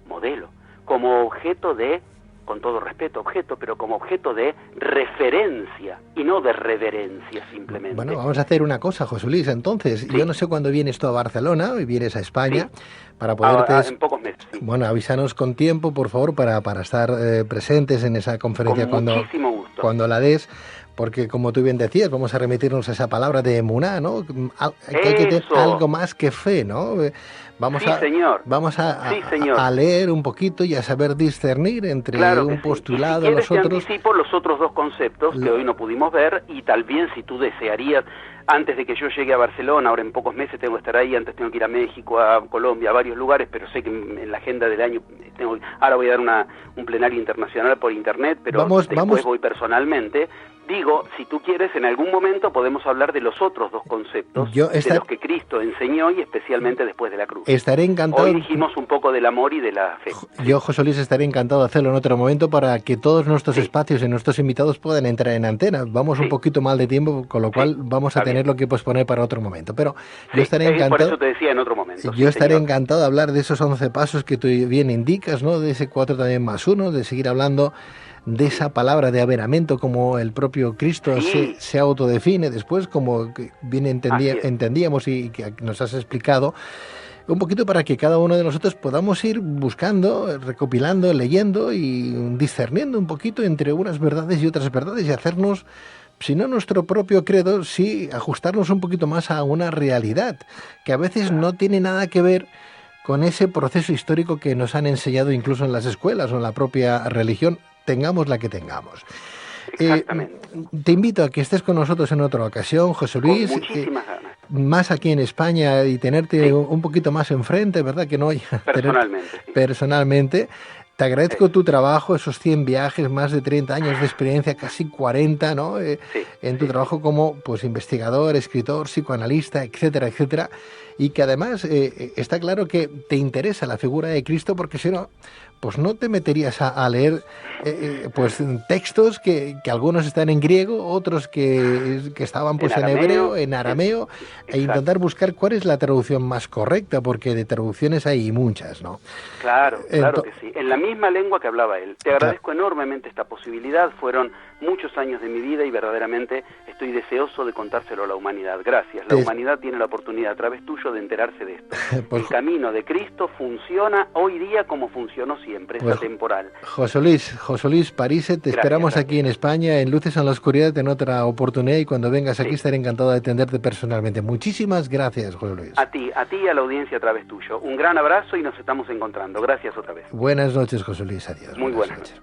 modelo, como objeto de, con todo respeto, objeto, pero como objeto de referencia y no de reverencia simplemente. Bueno, vamos a hacer una cosa, José Luis, entonces, sí. Yo no sé cuándo vienes tú a Barcelona y vienes a España, sí, para poderte... en pocos meses, sí. Bueno, avísanos con tiempo, por favor, para estar presentes en esa conferencia cuando la des, porque como tú bien decías, vamos a remitirnos a esa palabra de emuná, ¿no? Que hay que tener algo más que fe, ¿no? Vamos a leer un poquito y a saber discernir entre un postulado y los otros. Te anticipo los otros 2 conceptos que hoy no pudimos ver, y tal vez si tú desearías, antes de que yo llegue a Barcelona, ahora en pocos meses tengo que estar ahí, antes tengo que ir a México, a Colombia, a varios lugares, pero sé que en la agenda del año ahora voy a dar un plenario internacional por internet, pero después voy personalmente. Digo, si tú quieres, en algún momento podemos hablar de los otros 2 conceptos de los que Cristo enseñó y especialmente después de la cruz. Estaré encantado. Hoy dijimos un poco del amor y de la fe. Yo, José Luis, estaré encantado de hacerlo en otro momento para que todos nuestros espacios y nuestros invitados puedan entrar en antena. Vamos un poquito mal de tiempo, con lo cual vamos a tener que posponer para otro momento. Pero yo estaré encantado. Por eso te decía en otro momento. Yo estaré encantado de hablar de esos 11 pasos que tú bien indicas, ¿no? De ese 4 también más 1, de seguir hablando de esa palabra de averamento, como el propio Cristo se autodefine después, como bien entendíamos y que nos has explicado, un poquito para que cada uno de nosotros podamos ir buscando, recopilando, leyendo y discerniendo un poquito entre unas verdades y otras verdades y hacernos, si no nuestro propio credo, sí ajustarnos un poquito más a una realidad que a veces no tiene nada que ver con ese proceso histórico que nos han enseñado incluso en las escuelas o en la propia religión, tengamos la que tengamos. Te invito a que estés con nosotros en otra ocasión, José Luis. Con muchísimas ganas. Más aquí en España y tenerte un poquito más enfrente, ¿verdad? Que no personalmente. Te agradezco tu trabajo, esos 100 viajes, más de 30 años de experiencia, casi 40, ¿no? En tu trabajo como investigador, escritor, psicoanalista, etcétera, etcétera. Y que además está claro que te interesa la figura de Cristo, porque si no, pues no te meterías a leer textos que algunos están en griego, otros que estaban en hebreo, en arameo, e intentar buscar cuál es la traducción más correcta, porque de traducciones hay muchas, ¿no? Claro que sí. En la mía misma lengua que hablaba él. Te agradezco enormemente esta posibilidad, fueron muchos años de mi vida y verdaderamente estoy deseoso de contárselo a la humanidad. Gracias, la humanidad tiene la oportunidad a través tuyo de enterarse de esto. El camino de Cristo funciona hoy día como funcionó siempre, es atemporal. José Luis Parise, te esperamos aquí en España, en Luces en la Oscuridad, en otra oportunidad, y cuando vengas aquí estaré encantado de atenderte personalmente. Muchísimas gracias, José Luis. A ti y a la audiencia a través tuyo. Un gran abrazo y nos estamos encontrando. Gracias otra vez. Buenas noches, José Luis. Adiós. Muy buenas noches.